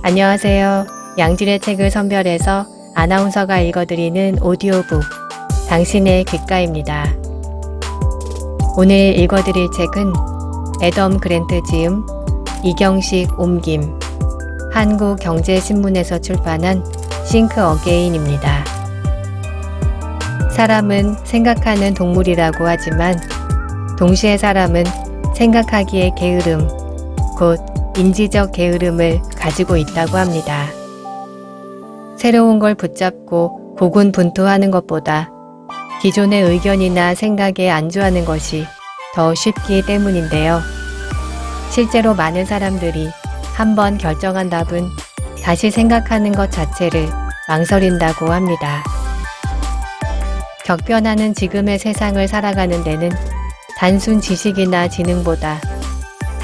안녕하세요. 양질의 책을 선별해서 아나운서가 읽어드리는 오디오북 당신의 귓가입니다. 오늘 읽어드릴 책은 애덤 그랜트 지음, 이경식 옮김, 한국경제신문에서 출판한 싱크 어게인입니다. 사람은 생각하는 동물이라고 하지만 동시에 사람은 생각하기의 게으름, 곧 인지적 게으름을 가지고 있다고 합니다. 새로운 걸 붙잡고 고군분투하는 것보다 기존의 의견이나 생각에 안주하는 것이 더 쉽기 때문인데요. 실제로 많은 사람들이 한번 결정한 답은 다시 생각하는 것 자체를 망설인다고 합니다. 격변하는 지금의 세상을 살아가는 데는 단순 지식이나 지능보다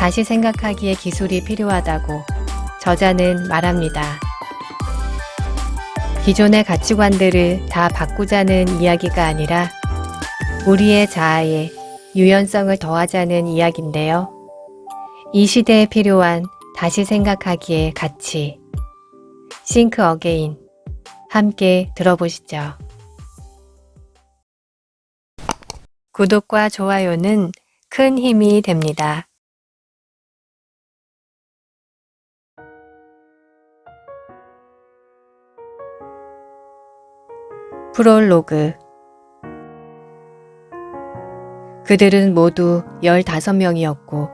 다시 생각하기에 기술이 필요하다고 저자는 말합니다. 기존의 가치관들을 다 바꾸자는 이야기가 아니라 우리의 자아에 유연성을 더하자는 이야기인데요. 이 시대에 필요한 다시 생각하기의 가치, 싱크 어게인, 함께 들어보시죠. 구독과 좋아요는 큰 힘이 됩니다. 프롤로그. 그들은 모두 15명이었고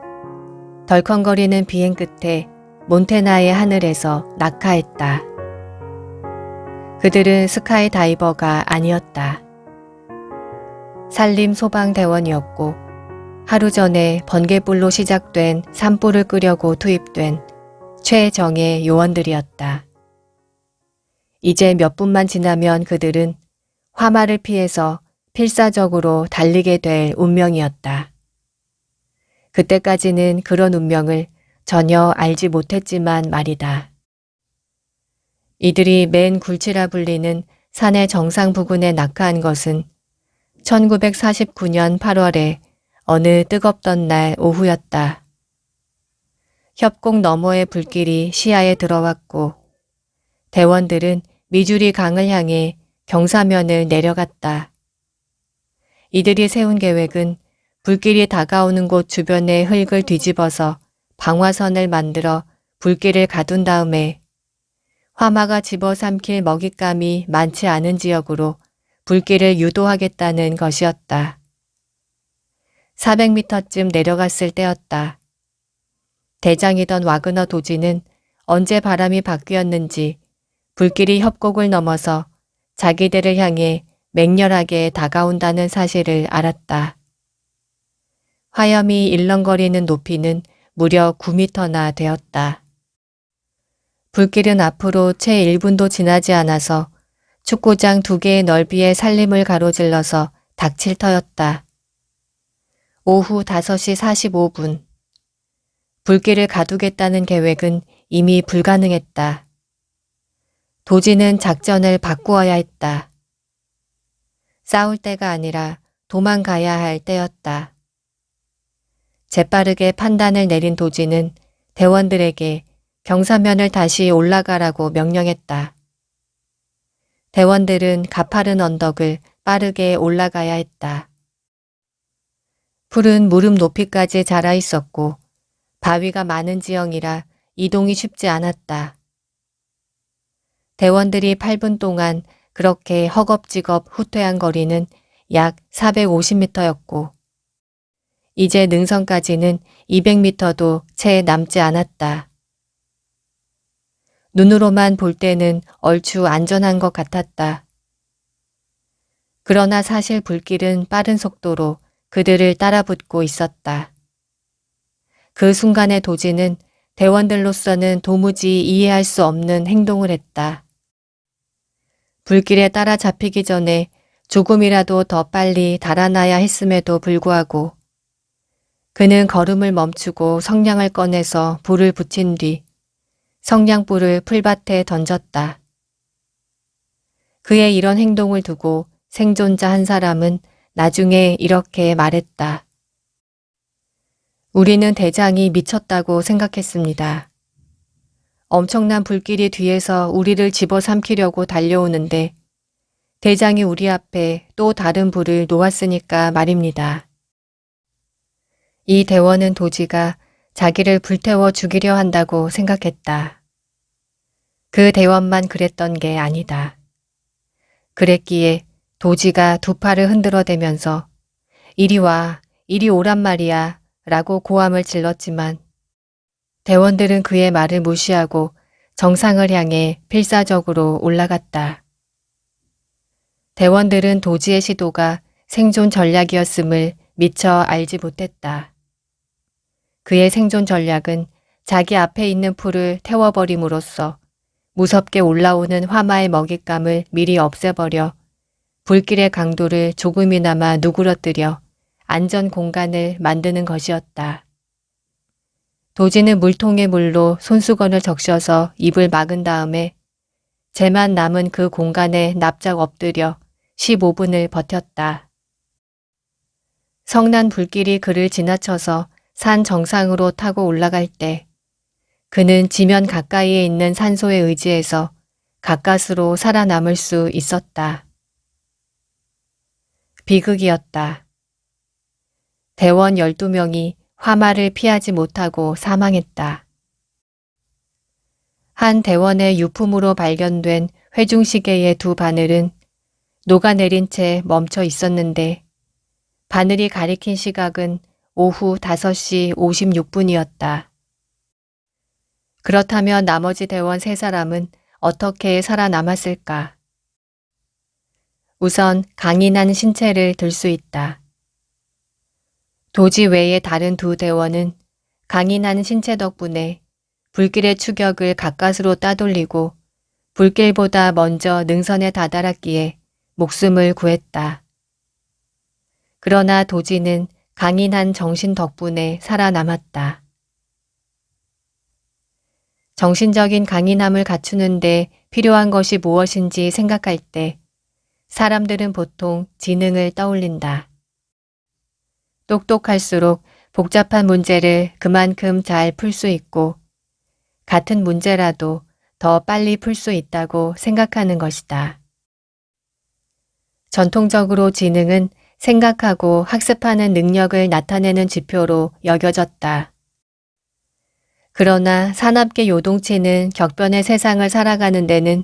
덜컹거리는 비행 끝에 몬테나의 하늘에서 낙하했다. 그들은 스카이 다이버가 아니었다. 산림 소방대원이었고 하루 전에 번개불로 시작된 산불을 끄려고 투입된 최정예 요원들이었다. 이제 몇 분만 지나면 그들은 화마를 피해서 필사적으로 달리게 될 운명이었다. 그때까지는 그런 운명을 전혀 알지 못했지만 말이다. 이들이 맨 굴치라 불리는 산의 정상 부근에 낙하한 것은 1949년 8월에 어느 뜨겁던 날 오후였다. 협곡 너머의 불길이 시야에 들어왔고 대원들은 미주리 강을 향해 경사면을 내려갔다. 이들이 세운 계획은 불길이 다가오는 곳 주변의 흙을 뒤집어서 방화선을 만들어 불길을 가둔 다음에 화마가 집어삼킬 먹잇감이 많지 않은 지역으로 불길을 유도하겠다는 것이었다. 400m쯤 내려갔을 때였다. 대장이던 와그너 도지는 언제 바람이 바뀌었는지 불길이 협곡을 넘어서 자기들을 향해 맹렬하게 다가온다는 사실을 알았다. 화염이 일렁거리는 높이는 무려 9m나 되었다. 불길은 앞으로 채 1분도 지나지 않아서 축구장 2개의 넓이의 산림을 가로질러서 닥칠 터였다. 오후 5시 45분. 불길을 가두겠다는 계획은 이미 불가능했다. 도지는 작전을 바꾸어야 했다. 싸울 때가 아니라 도망가야 할 때였다. 재빠르게 판단을 내린 도지는 대원들에게 경사면을 다시 올라가라고 명령했다. 대원들은 가파른 언덕을 빠르게 올라가야 했다. 풀은 무릎 높이까지 자라 있었고 바위가 많은 지형이라 이동이 쉽지 않았다. 대원들이 8분 동안 그렇게 허겁지겁 후퇴한 거리는 약 450m였고 이제 능선까지는 200m도 채 남지 않았다. 눈으로만 볼 때는 얼추 안전한 것 같았다. 그러나 사실 불길은 빠른 속도로 그들을 따라붙고 있었다. 그 순간의 도지는 대원들로서는 도무지 이해할 수 없는 행동을 했다. 불길에 따라잡히기 전에 조금이라도 더 빨리 달아나야 했음에도 불구하고 그는 걸음을 멈추고 성냥을 꺼내서 불을 붙인 뒤 성냥불을 풀밭에 던졌다. 그의 이런 행동을 두고 생존자 한 사람은 나중에 이렇게 말했다. 우리는 대장이 미쳤다고 생각했습니다. 엄청난 불길이 뒤에서 우리를 집어삼키려고 달려오는데 대장이 우리 앞에 또 다른 불을 놓았으니까 말입니다. 이 대원은 도지가 자기를 불태워 죽이려 한다고 생각했다. 그 대원만 그랬던 게 아니다. 그랬기에 도지가 두 팔을 흔들어대면서 이리 와, 이리 오란 말이야 라고 고함을 질렀지만 대원들은 그의 말을 무시하고 정상을 향해 필사적으로 올라갔다. 대원들은 도지의 시도가 생존 전략이었음을 미처 알지 못했다. 그의 생존 전략은 자기 앞에 있는 풀을 태워버림으로써 무섭게 올라오는 화마의 먹잇감을 미리 없애버려 불길의 강도를 조금이나마 누그러뜨려 안전 공간을 만드는 것이었다. 도지는 물통에 물로 손수건을 적셔서 입을 막은 다음에 재만 남은 그 공간에 납작 엎드려 15분을 버텼다. 성난 불길이 그를 지나쳐서 산 정상으로 타고 올라갈 때 그는 지면 가까이에 있는 산소에 의지해서 가까스로 살아남을 수 있었다. 비극이었다. 대원 12명이 화마를 피하지 못하고 사망했다. 한 대원의 유품으로 발견된 회중시계의 두 바늘은 녹아내린 채 멈춰 있었는데 바늘이 가리킨 시각은 오후 5시 56분이었다. 그렇다면 나머지 대원 3사람은 어떻게 살아남았을까? 우선 강인한 신체를 들 수 있다. 도지 외의 다른 두 대원은 강인한 신체 덕분에 불길의 추격을 가까스로 따돌리고 불길보다 먼저 능선에 다다랐기에 목숨을 구했다. 그러나 도지는 강인한 정신 덕분에 살아남았다. 정신적인 강인함을 갖추는데 필요한 것이 무엇인지 생각할 때 사람들은 보통 지능을 떠올린다. 똑똑할수록 복잡한 문제를 그만큼 잘 풀 수 있고 같은 문제라도 더 빨리 풀 수 있다고 생각하는 것이다. 전통적으로 지능은 생각하고 학습하는 능력을 나타내는 지표로 여겨졌다. 그러나 산업계 요동치는 격변의 세상을 살아가는 데는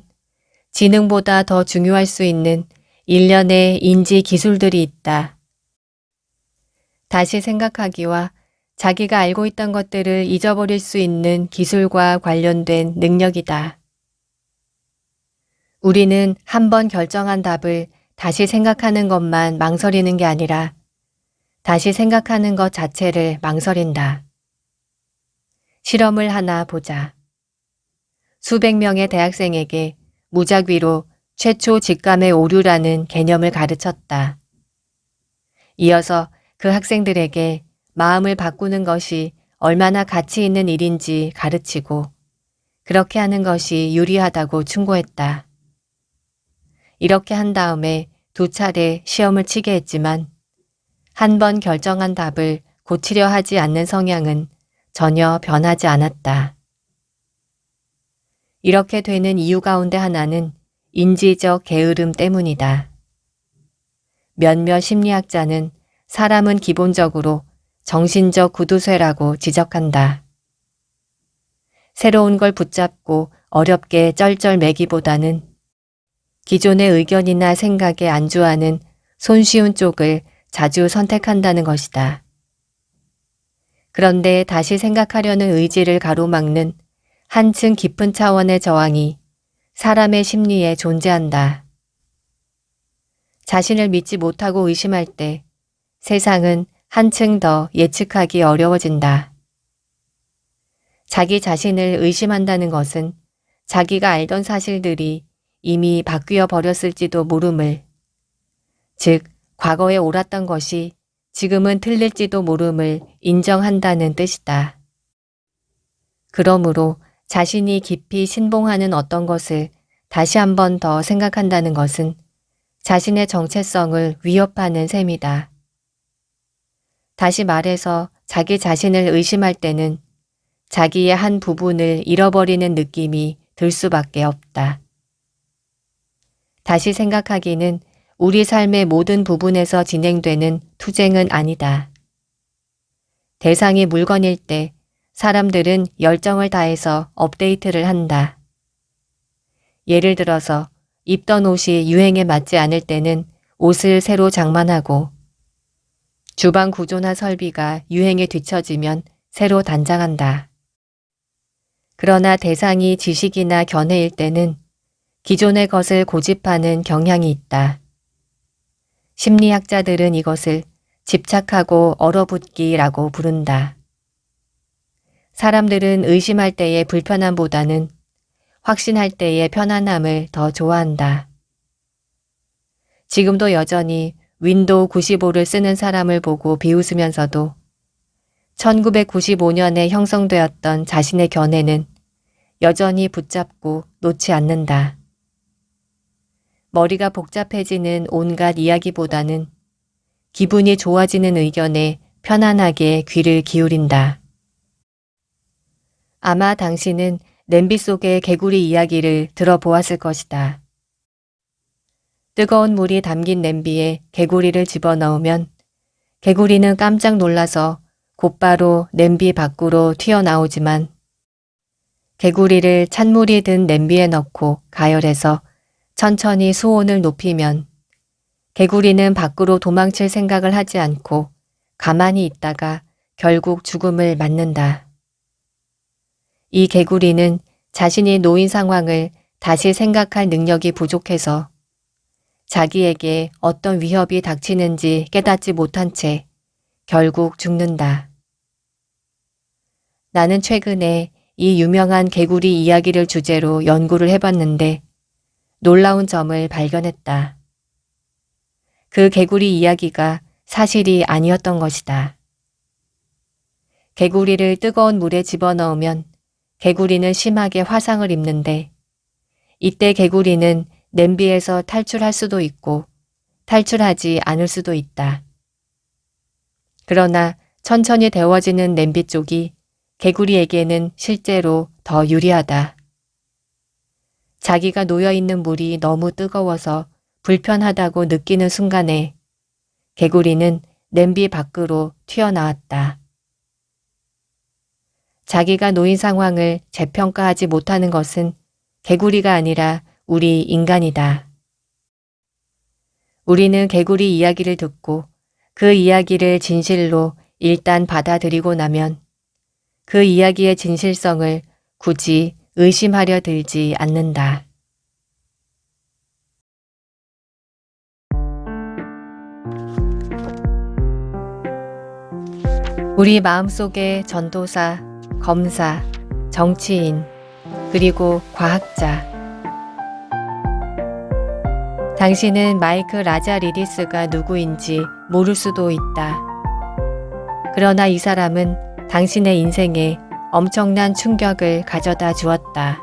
지능보다 더 중요할 수 있는 일련의 인지 기술들이 있다. 다시 생각하기와 자기가 알고 있던 것들을 잊어버릴 수 있는 기술과 관련된 능력이다. 우리는 한번 결정한 답을 다시 생각하는 것만 망설이는 게 아니라 다시 생각하는 것 자체를 망설인다. 실험을 하나 보자. 수백 명의 대학생에게 무작위로 최초 직감의 오류라는 개념을 가르쳤다. 이어서 그 학생들에게 마음을 바꾸는 것이 얼마나 가치 있는 일인지 가르치고 그렇게 하는 것이 유리하다고 충고했다. 이렇게 한 다음에 2차례 시험을 치게 했지만 한 번 결정한 답을 고치려 하지 않는 성향은 전혀 변하지 않았다. 이렇게 되는 이유 가운데 하나는 인지적 게으름 때문이다. 몇몇 심리학자는 사람은 기본적으로 정신적 구두쇠라고 지적한다. 새로운 걸 붙잡고 어렵게 쩔쩔매기보다는 기존의 의견이나 생각에 안주하는 손쉬운 쪽을 자주 선택한다는 것이다. 그런데 다시 생각하려는 의지를 가로막는 한층 깊은 차원의 저항이 사람의 심리에 존재한다. 자신을 믿지 못하고 의심할 때 세상은 한층 더 예측하기 어려워진다. 자기 자신을 의심한다는 것은 자기가 알던 사실들이 이미 바뀌어 버렸을지도 모름을, 즉 과거에 옳았던 것이 지금은 틀릴지도 모름을 인정한다는 뜻이다. 그러므로 자신이 깊이 신봉하는 어떤 것을 다시 한 번 더 생각한다는 것은 자신의 정체성을 위협하는 셈이다. 다시 말해서 자기 자신을 의심할 때는 자기의 한 부분을 잃어버리는 느낌이 들 수밖에 없다. 다시 생각하기는 우리 삶의 모든 부분에서 진행되는 투쟁은 아니다. 대상이 물건일 때 사람들은 열정을 다해서 업데이트를 한다. 예를 들어서 입던 옷이 유행에 맞지 않을 때는 옷을 새로 장만하고, 주방 구조나 설비가 유행에 뒤처지면 새로 단장한다. 그러나 대상이 지식이나 견해일 때는 기존의 것을 고집하는 경향이 있다. 심리학자들은 이것을 집착하고 얼어붙기라고 부른다. 사람들은 의심할 때의 불편함보다는 확신할 때의 편안함을 더 좋아한다. 지금도 여전히 윈도우 95를 쓰는 사람을 보고 비웃으면서도 1995년에 형성되었던 자신의 견해는 여전히 붙잡고 놓지 않는다. 머리가 복잡해지는 온갖 이야기보다는 기분이 좋아지는 의견에 편안하게 귀를 기울인다. 아마 당신은 냄비 속의 개구리 이야기를 들어보았을 것이다. 뜨거운 물이 담긴 냄비에 개구리를 집어넣으면 개구리는 깜짝 놀라서 곧바로 냄비 밖으로 튀어나오지만, 개구리를 찬물이 든 냄비에 넣고 가열해서 천천히 수온을 높이면 개구리는 밖으로 도망칠 생각을 하지 않고 가만히 있다가 결국 죽음을 맞는다. 이 개구리는 자신이 놓인 상황을 다시 생각할 능력이 부족해서 자기에게 어떤 위협이 닥치는지 깨닫지 못한 채 결국 죽는다. 나는 최근에 이 유명한 개구리 이야기를 주제로 연구를 해봤는데 놀라운 점을 발견했다. 그 개구리 이야기가 사실이 아니었던 것이다. 개구리를 뜨거운 물에 집어넣으면 개구리는 심하게 화상을 입는데, 이때 개구리는 냄비에서 탈출할 수도 있고 탈출하지 않을 수도 있다. 그러나 천천히 데워지는 냄비 쪽이 개구리에게는 실제로 더 유리하다. 자기가 놓여있는 물이 너무 뜨거워서 불편하다고 느끼는 순간에 개구리는 냄비 밖으로 튀어나왔다. 자기가 놓인 상황을 재평가하지 못하는 것은 개구리가 아니라 우리 인간이다. 우리는 개구리 이야기를 듣고 그 이야기를 진실로 일단 받아들이고 나면 그 이야기의 진실성을 굳이 의심하려 들지 않는다. 우리 마음속에 전도사, 검사, 정치인, 그리고 과학자. 당신은 마이크 라자리디스가 누구인지 모를 수도 있다. 그러나 이 사람은 당신의 인생에 엄청난 충격을 가져다 주었다.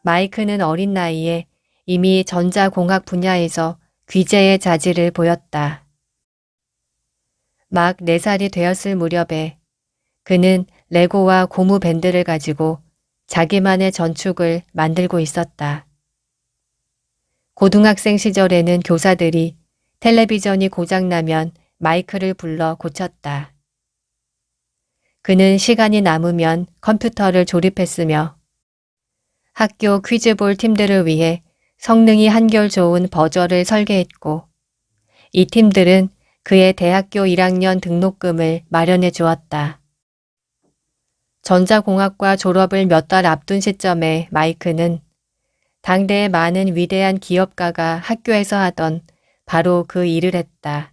마이크는 어린 나이에 이미 전자공학 분야에서 귀재의 자질을 보였다. 막 4살이 되었을 무렵에 그는 레고와 고무 밴드를 가지고 자기만의 전축을 만들고 있었다. 고등학생 시절에는 교사들이 텔레비전이 고장나면 마이크를 불러 고쳤다. 그는 시간이 남으면 컴퓨터를 조립했으며 학교 퀴즈볼 팀들을 위해 성능이 한결 좋은 버저를 설계했고, 이 팀들은 그의 대학교 1학년 등록금을 마련해 주었다. 전자공학과 졸업을 몇 달 앞둔 시점에 마이크는 당대의 많은 위대한 기업가가 학교에서 하던 바로 그 일을 했다.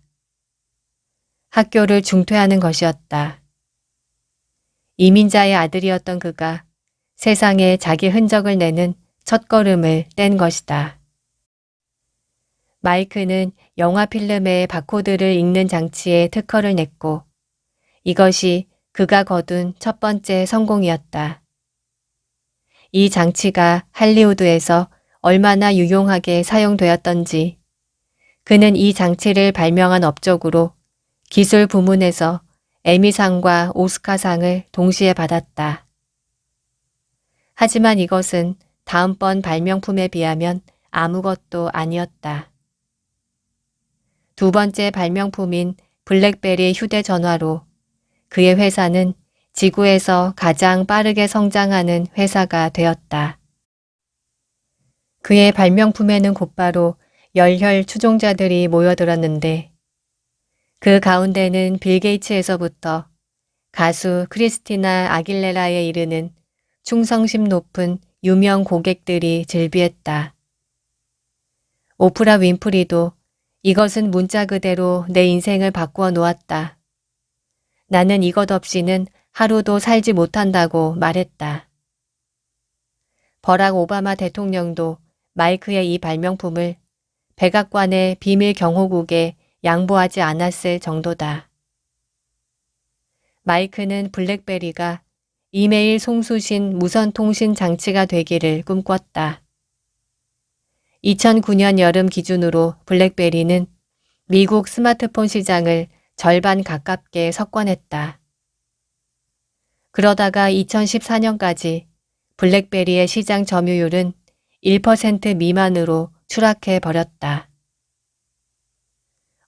학교를 중퇴하는 것이었다. 이민자의 아들이었던 그가 세상에 자기 흔적을 내는 첫걸음을 뗀 것이다. 마이크는 영화 필름의 바코드를 읽는 장치에 특허를 냈고, 이것이 그가 거둔 첫 번째 성공이었다. 이 장치가 할리우드에서 얼마나 유용하게 사용되었던지, 그는 이 장치를 발명한 업적으로 기술 부문에서 에미상과 오스카상을 동시에 받았다. 하지만 이것은 다음번 발명품에 비하면 아무것도 아니었다. 두 번째 발명품인 블랙베리 휴대전화로 그의 회사는 지구에서 가장 빠르게 성장하는 회사가 되었다. 그의 발명품에는 곧바로 열혈 추종자들이 모여들었는데 그 가운데는 빌 게이츠에서부터 가수 크리스티나 아길레라에 이르는 충성심 높은 유명 고객들이 즐비했다. 오프라 윈프리도 이것은 문자 그대로 내 인생을 바꾸어 놓았다. 나는 이것 없이는 하루도 살지 못한다고 말했다. 버락 오바마 대통령도 마이크의 이 발명품을 백악관의 비밀 경호국에 양보하지 않았을 정도다. 마이크는 블랙베리가 이메일 송수신 무선통신 장치가 되기를 꿈꿨다. 2009년 여름 기준으로 블랙베리는 미국 스마트폰 시장을 절반 가깝게 석권했다. 그러다가 2014년까지 블랙베리의 시장 점유율은 1% 미만으로 추락해 버렸다.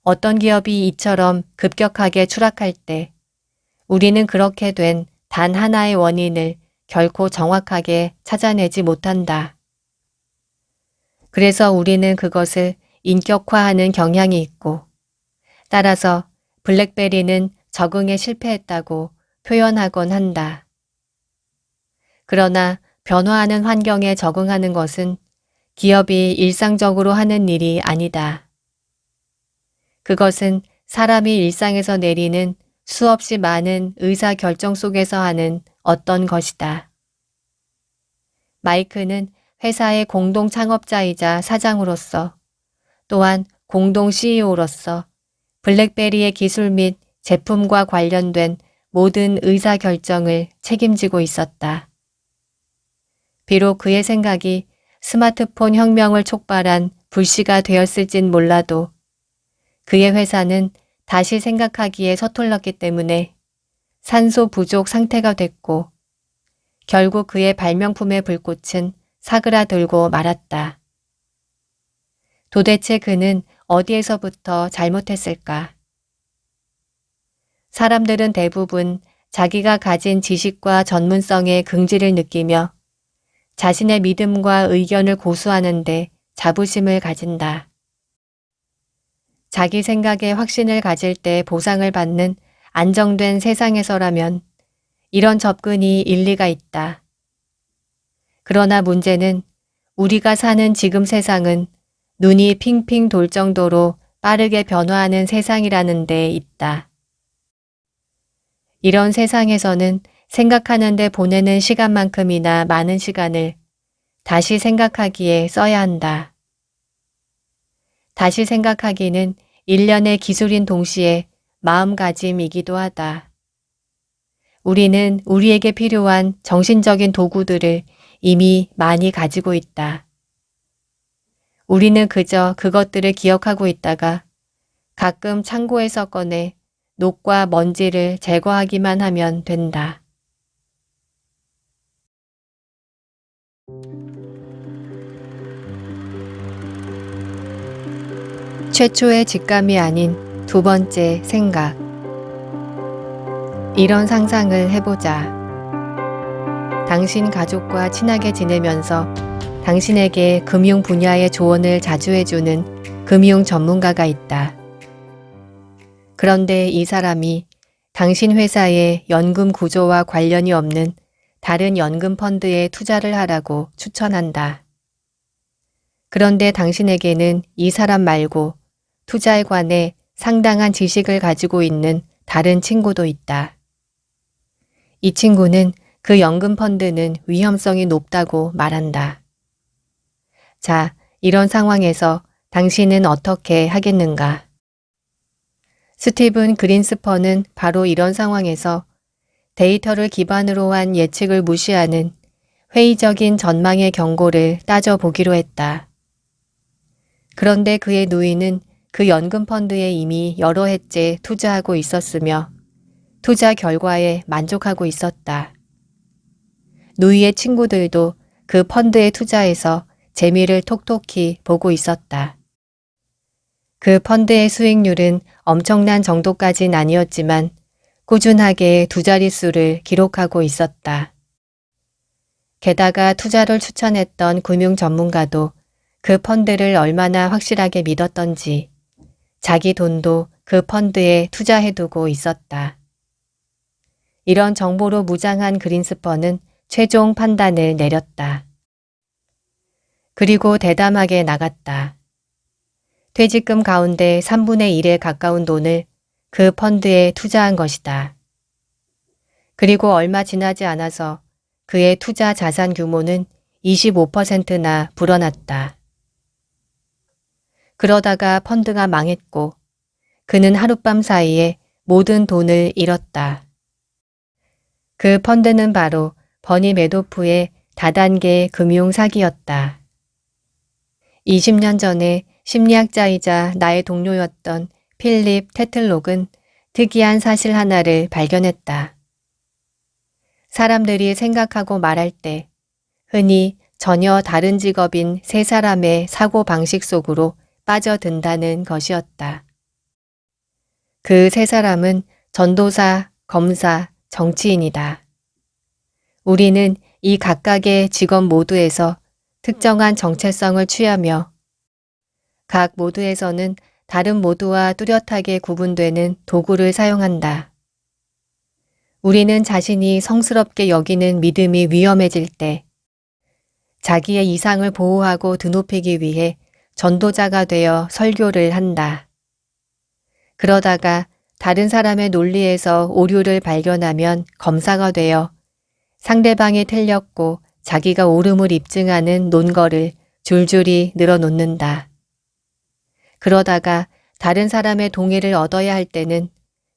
어떤 기업이 이처럼 급격하게 추락할 때 우리는 그렇게 된 단 하나의 원인을 결코 정확하게 찾아내지 못한다. 그래서 우리는 그것을 인격화하는 경향이 있고 따라서 블랙베리는 적응에 실패했다고 표현하곤 한다. 그러나 변화하는 환경에 적응하는 것은 기업이 일상적으로 하는 일이 아니다. 그것은 사람이 일상에서 내리는 수없이 많은 의사결정 속에서 하는 어떤 것이다. 마이크는 회사의 공동 창업자이자 사장으로서 또한 공동 CEO로서 블랙베리의 기술 및 제품과 관련된 모든 의사결정을 책임지고 있었다. 비록 그의 생각이 스마트폰 혁명을 촉발한 불씨가 되었을진 몰라도 그의 회사는 다시 생각하기에 서툴렀기 때문에 산소 부족 상태가 됐고 결국 그의 발명품의 불꽃은 사그라들고 말았다. 도대체 그는 어디에서부터 잘못했을까? 사람들은 대부분 자기가 가진 지식과 전문성의 긍지를 느끼며 자신의 믿음과 의견을 고수하는데 자부심을 가진다. 자기 생각에 확신을 가질 때 보상을 받는 안정된 세상에서라면 이런 접근이 일리가 있다. 그러나 문제는 우리가 사는 지금 세상은 눈이 핑핑 돌 정도로 빠르게 변화하는 세상이라는 데 있다. 이런 세상에서는 생각하는 데 보내는 시간만큼이나 많은 시간을 다시 생각하기에 써야 한다. 다시 생각하기는 일련의 기술인 동시에 마음가짐이기도 하다. 우리는 우리에게 필요한 정신적인 도구들을 이미 많이 가지고 있다. 우리는 그저 그것들을 기억하고 있다가 가끔 창고에서 꺼내 녹과 먼지를 제거하기만 하면 된다. 최초의 직감이 아닌 두 번째 생각. 이런 상상을 해보자. 당신 가족과 친하게 지내면서 당신에게 금융 분야의 조언을 자주 해주는 금융 전문가가 있다. 그런데 이 사람이 당신 회사의 연금 구조와 관련이 없는 다른 연금 펀드에 투자를 하라고 추천한다. 그런데 당신에게는 이 사람 말고 투자에 관해 상당한 지식을 가지고 있는 다른 친구도 있다. 이 친구는 그 연금 펀드는 위험성이 높다고 말한다. 자, 이런 상황에서 당신은 어떻게 하겠는가? 스티븐 그린스퍼는 바로 이런 상황에서 데이터를 기반으로 한 예측을 무시하는 회의적인 전망의 경고를 따져보기로 했다. 그런데 그의 누이는 그 연금 펀드에 이미 여러 해째 투자하고 있었으며 투자 결과에 만족하고 있었다. 누이의 친구들도 그 펀드에 투자해서 재미를 톡톡히 보고 있었다. 그 펀드의 수익률은 엄청난 정도까진 아니었지만 꾸준하게 두 자릿수를 기록하고 있었다. 게다가 투자를 추천했던 금융 전문가도 그 펀드를 얼마나 확실하게 믿었던지 자기 돈도 그 펀드에 투자해두고 있었다. 이런 정보로 무장한 그린스펀은 최종 판단을 내렸다. 그리고 대담하게 나갔다. 퇴직금 가운데 3분의 1에 가까운 돈을 그 펀드에 투자한 것이다. 그리고 얼마 지나지 않아서 그의 투자 자산 규모는 25%나 불어났다. 그러다가 펀드가 망했고 그는 하룻밤 사이에 모든 돈을 잃었다. 그 펀드는 바로 버니 매도프의 다단계 금융 사기였다. 20년 전에 심리학자이자 나의 동료였던 필립 테틀록은 특이한 사실 하나를 발견했다. 사람들이 생각하고 말할 때 흔히 전혀 다른 직업인 세 사람의 사고방식 속으로 빠져든다는 것이었다. 그 세 사람은 전도사, 검사, 정치인이다. 우리는 이 각각의 직업 모두에서 특정한 정체성을 취하며 각 모두에서는 다른 모두와 뚜렷하게 구분되는 도구를 사용한다. 우리는 자신이 성스럽게 여기는 믿음이 위험해질 때 자기의 이상을 보호하고 드높이기 위해 전도자가 되어 설교를 한다. 그러다가 다른 사람의 논리에서 오류를 발견하면 검사가 되어 상대방이 틀렸고 자기가 옳음을 입증하는 논거를 줄줄이 늘어놓는다. 그러다가 다른 사람의 동의를 얻어야 할 때는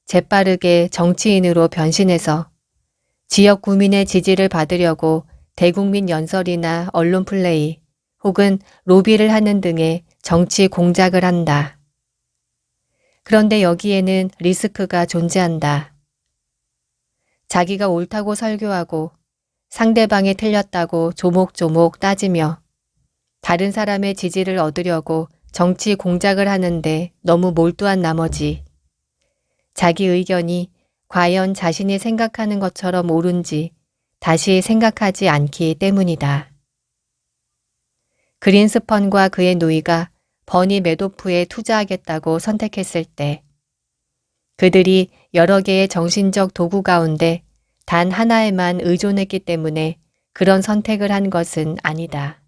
재빠르게 정치인으로 변신해서 지역 구민의 지지를 받으려고 대국민 연설이나 언론 플레이 혹은 로비를 하는 등의 정치 공작을 한다. 그런데 여기에는 리스크가 존재한다. 자기가 옳다고 설교하고 상대방이 틀렸다고 조목조목 따지며 다른 사람의 지지를 얻으려고 정치 공작을 하는데 너무 몰두한 나머지 자기 의견이 과연 자신이 생각하는 것처럼 옳은지 다시 생각하지 않기 때문이다. 그린스펀과 그의 누이가 버니 매도프에 투자하겠다고 선택했을 때 그들이 여러 개의 정신적 도구 가운데 단 하나에만 의존했기 때문에 그런 선택을 한 것은 아니다.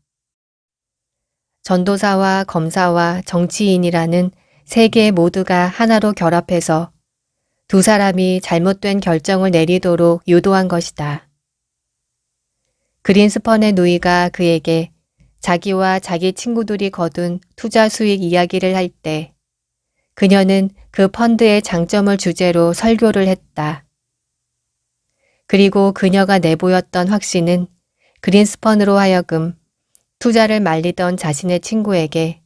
전도사와 검사와 정치인이라는 세 개 모두가 하나로 결합해서 두 사람이 잘못된 결정을 내리도록 유도한 것이다. 그린스펀의 누이가 그에게 자기와 자기 친구들이 거둔 투자 수익 이야기를 할 때 그녀는 그 펀드의 장점을 주제로 설교를 했다. 그리고 그녀가 내보였던 확신은 그린스펀으로 하여금 투자를 말리던 자신의 친구에게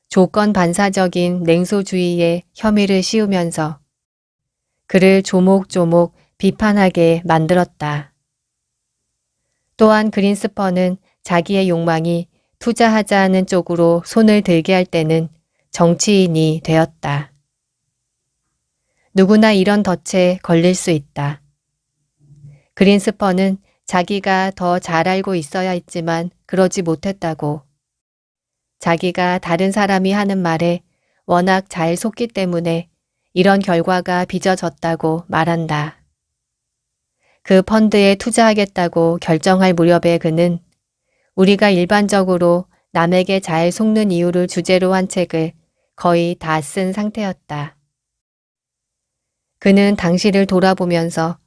조건 반사적인 냉소주의의 혐의를 씌우면서 그를 조목조목 비판하게 만들었다. 또한 그린스펀은 자기의 욕망이 투자하자는 쪽으로 손을 들게 할 때는 정치인이 되었다. 누구나 이런 덫에 걸릴 수 있다. 그린스펀은 자기가 더 잘 알고 있어야 했지만 그러지 못했다고. 자기가 다른 사람이 하는 말에 워낙 잘 속기 때문에 이런 결과가 빚어졌다고 말한다. 그 펀드에 투자하겠다고 결정할 무렵에 그는 우리가 일반적으로 남에게 잘 속는 이유를 주제로 한 책을 거의 다 쓴 상태였다. 그는 당시를 돌아보면서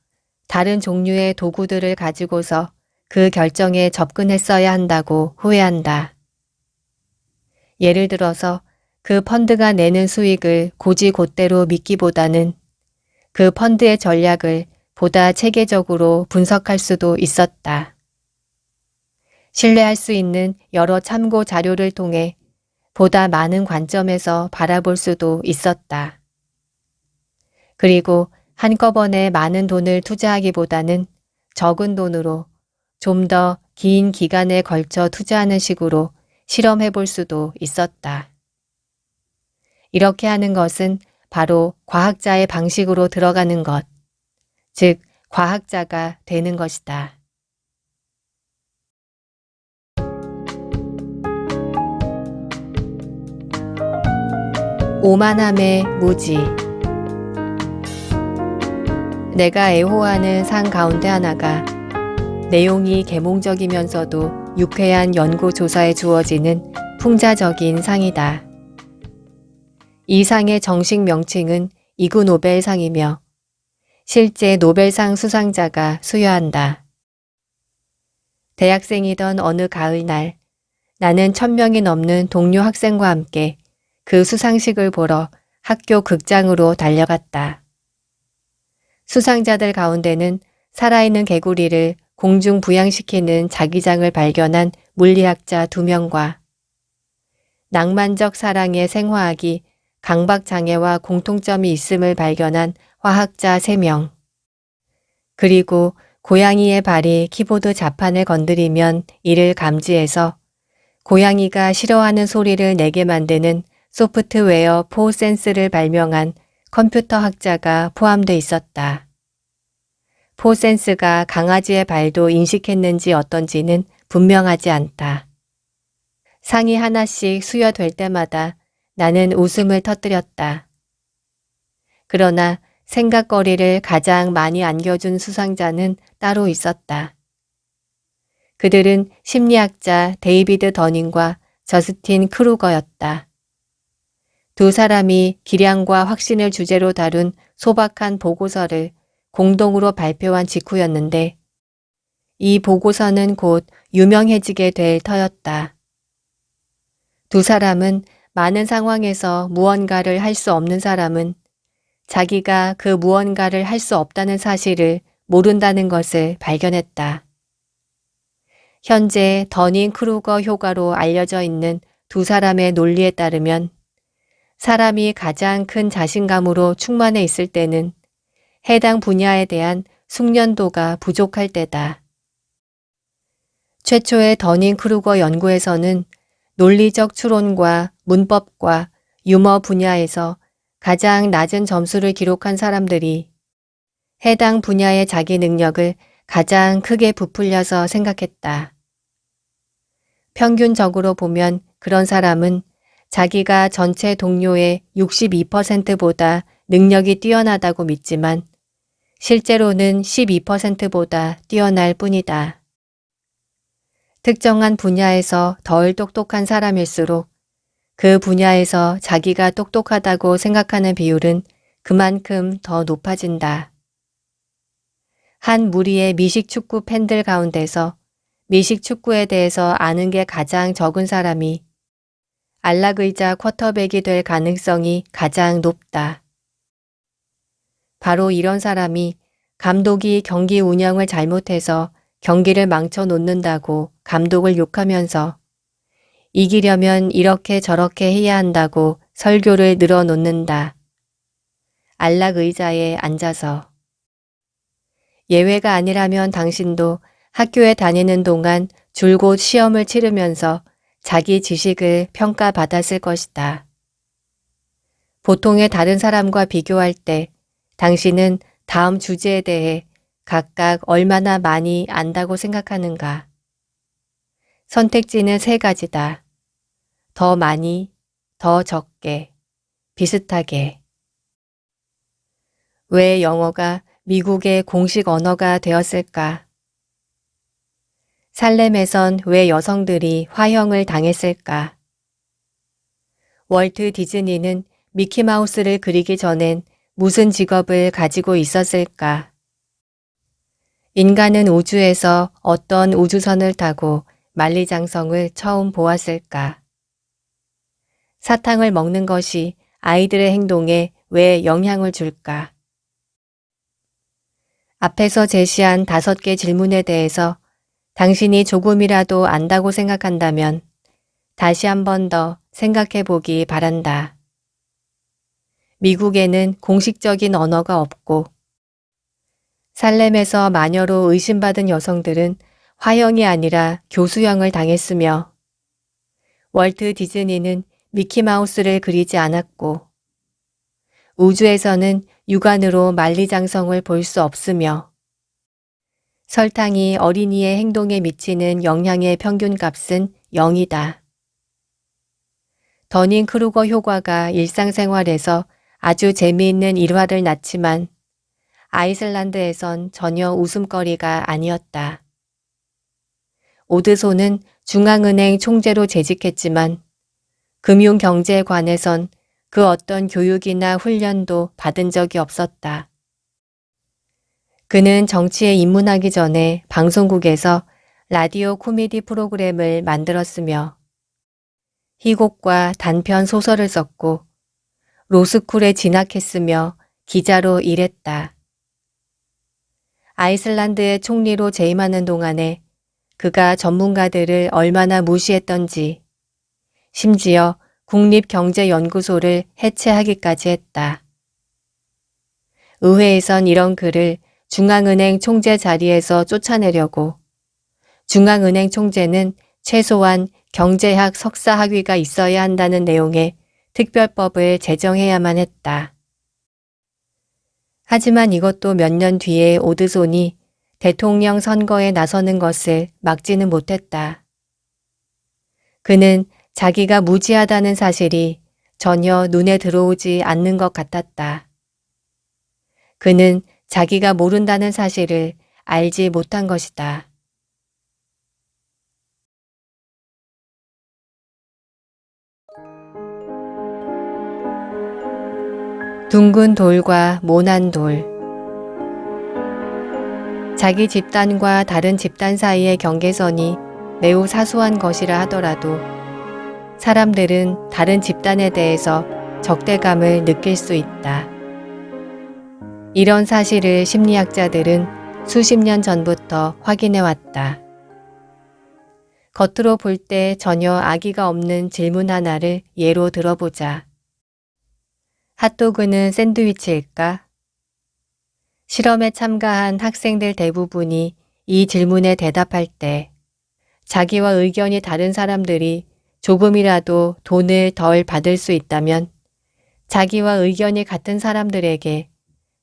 다른 종류의 도구들을 가지고서 그 결정에 접근했어야 한다고 후회한다. 예를 들어서 그 펀드가 내는 수익을 곧이곧대로 믿기보다는 그 펀드의 전략을 보다 체계적으로 분석할 수도 있었다. 신뢰할 수 있는 여러 참고 자료를 통해 보다 많은 관점에서 바라볼 수도 있었다. 그리고 한꺼번에 많은 돈을 투자하기보다는 적은 돈으로 좀 더 긴 기간에 걸쳐 투자하는 식으로 실험해 볼 수도 있었다. 이렇게 하는 것은 바로 과학자의 방식으로 들어가는 것, 즉 과학자가 되는 것이다. 오만함의 무지. 내가 애호하는 상 가운데 하나가 내용이 계몽적이면서도 유쾌한 연구 조사에 주어지는 풍자적인 상이다. 이 상의 정식 명칭은 이그 노벨상이며 실제 노벨상 수상자가 수여한다. 대학생이던 어느 가을날 나는 1,000명이 넘는 동료 학생과 함께 그 수상식을 보러 학교 극장으로 달려갔다. 수상자들 가운데는 살아있는 개구리를 공중 부양시키는 자기장을 발견한 물리학자 2명과 낭만적 사랑의 생화학이 강박장애와 공통점이 있음을 발견한 화학자 3명, 그리고 고양이의 발이 키보드 자판을 건드리면 이를 감지해서 고양이가 싫어하는 소리를 내게 만드는 소프트웨어 포센스를 발명한 컴퓨터 학자가 포함돼 있었다. 포센스가 강아지의 발도 인식했는지 어떤지는 분명하지 않다. 상이 하나씩 수여될 때마다 나는 웃음을 터뜨렸다. 그러나 생각거리를 가장 많이 안겨준 수상자는 따로 있었다. 그들은 심리학자 데이비드 더닝과 저스틴 크루거였다. 두 사람이 기량과 확신을 주제로 다룬 소박한 보고서를 공동으로 발표한 직후였는데 이 보고서는 곧 유명해지게 될 터였다. 두 사람은 많은 상황에서 무언가를 할 수 없는 사람은 자기가 그 무언가를 할 수 없다는 사실을 모른다는 것을 발견했다. 현재 더닝 크루거 효과로 알려져 있는 두 사람의 논리에 따르면 사람이 가장 큰 자신감으로 충만해 있을 때는 해당 분야에 대한 숙련도가 부족할 때다. 최초의 더닝 크루거 연구에서는 논리적 추론과 문법과 유머 분야에서 가장 낮은 점수를 기록한 사람들이 해당 분야의 자기 능력을 가장 크게 부풀려서 생각했다. 평균적으로 보면 그런 사람은 자기가 전체 동료의 62%보다 능력이 뛰어나다고 믿지만 실제로는 12%보다 뛰어날 뿐이다. 특정한 분야에서 덜 똑똑한 사람일수록 그 분야에서 자기가 똑똑하다고 생각하는 비율은 그만큼 더 높아진다. 한 무리의 미식축구 팬들 가운데서 미식축구에 대해서 아는 게 가장 적은 사람이 안락의자 쿼터백이 될 가능성이 가장 높다. 바로 이런 사람이 감독이 경기 운영을 잘못해서 경기를 망쳐 놓는다고 감독을 욕하면서 이기려면 이렇게 저렇게 해야 한다고 설교를 늘어놓는다. 안락의자에 앉아서. 예외가 아니라면 당신도 학교에 다니는 동안 줄곧 시험을 치르면서 자기 지식을 평가받았을 것이다. 보통의 다른 사람과 비교할 때 당신은 다음 주제에 대해 각각 얼마나 많이 안다고 생각하는가? 선택지는 3가지다. 더 많이, 더 적게, 비슷하게. 왜 영어가 미국의 공식 언어가 되었을까? 살렘에선 왜 여성들이 화형을 당했을까? 월트 디즈니는 미키마우스를 그리기 전엔 무슨 직업을 가지고 있었을까? 인간은 우주에서 어떤 우주선을 타고 만리장성을 처음 보았을까? 사탕을 먹는 것이 아이들의 행동에 왜 영향을 줄까? 앞에서 제시한 5개 질문에 대해서 당신이 조금이라도 안다고 생각한다면 다시 한 번 더 생각해 보기 바란다. 미국에는 공식적인 언어가 없고 살렘에서 마녀로 의심받은 여성들은 화형이 아니라 교수형을 당했으며 월트 디즈니는 미키마우스를 그리지 않았고 우주에서는 육안으로 만리장성을 볼 수 없으며 설탕이 어린이의 행동에 미치는 영향의 평균값은 0이다. 더닝크루거 효과가 일상생활에서 아주 재미있는 일화를 낳지만 아이슬란드에선 전혀 웃음거리가 아니었다. 오드소는 중앙은행 총재로 재직했지만 금융경제에 관해선 그 어떤 교육이나 훈련도 받은 적이 없었다. 그는 정치에 입문하기 전에 방송국에서 라디오 코미디 프로그램을 만들었으며 희곡과 단편 소설을 썼고 로스쿨에 진학했으며 기자로 일했다. 아이슬란드의 총리로 재임하는 동안에 그가 전문가들을 얼마나 무시했던지 심지어 국립경제연구소를 해체하기까지 했다. 의회에선 이런 그를 중앙은행 총재 자리에서 쫓아내려고 중앙은행 총재는 최소한 경제학 석사 학위가 있어야 한다는 내용의 특별법을 제정해야만 했다. 하지만 이것도 몇 년 뒤에 오드손이 대통령 선거에 나서는 것을 막지는 못했다. 그는 자기가 무지하다는 사실이 전혀 눈에 들어오지 않는 것 같았다. 그는 자기가 모른다는 사실을 알지 못한 것이다. 둥근 돌과 모난 돌. 자기 집단과 다른 집단 사이의 경계선이 매우 사소한 것이라 하더라도 사람들은 다른 집단에 대해서 적대감을 느낄 수 있다. 이런 사실을 심리학자들은 수십 년 전부터 확인해 왔다. 겉으로 볼 때 전혀 악의가 없는 질문 하나를 예로 들어보자. 핫도그는 샌드위치일까? 실험에 참가한 학생들 대부분이 이 질문에 대답할 때 자기와 의견이 다른 사람들이 조금이라도 돈을 덜 받을 수 있다면 자기와 의견이 같은 사람들에게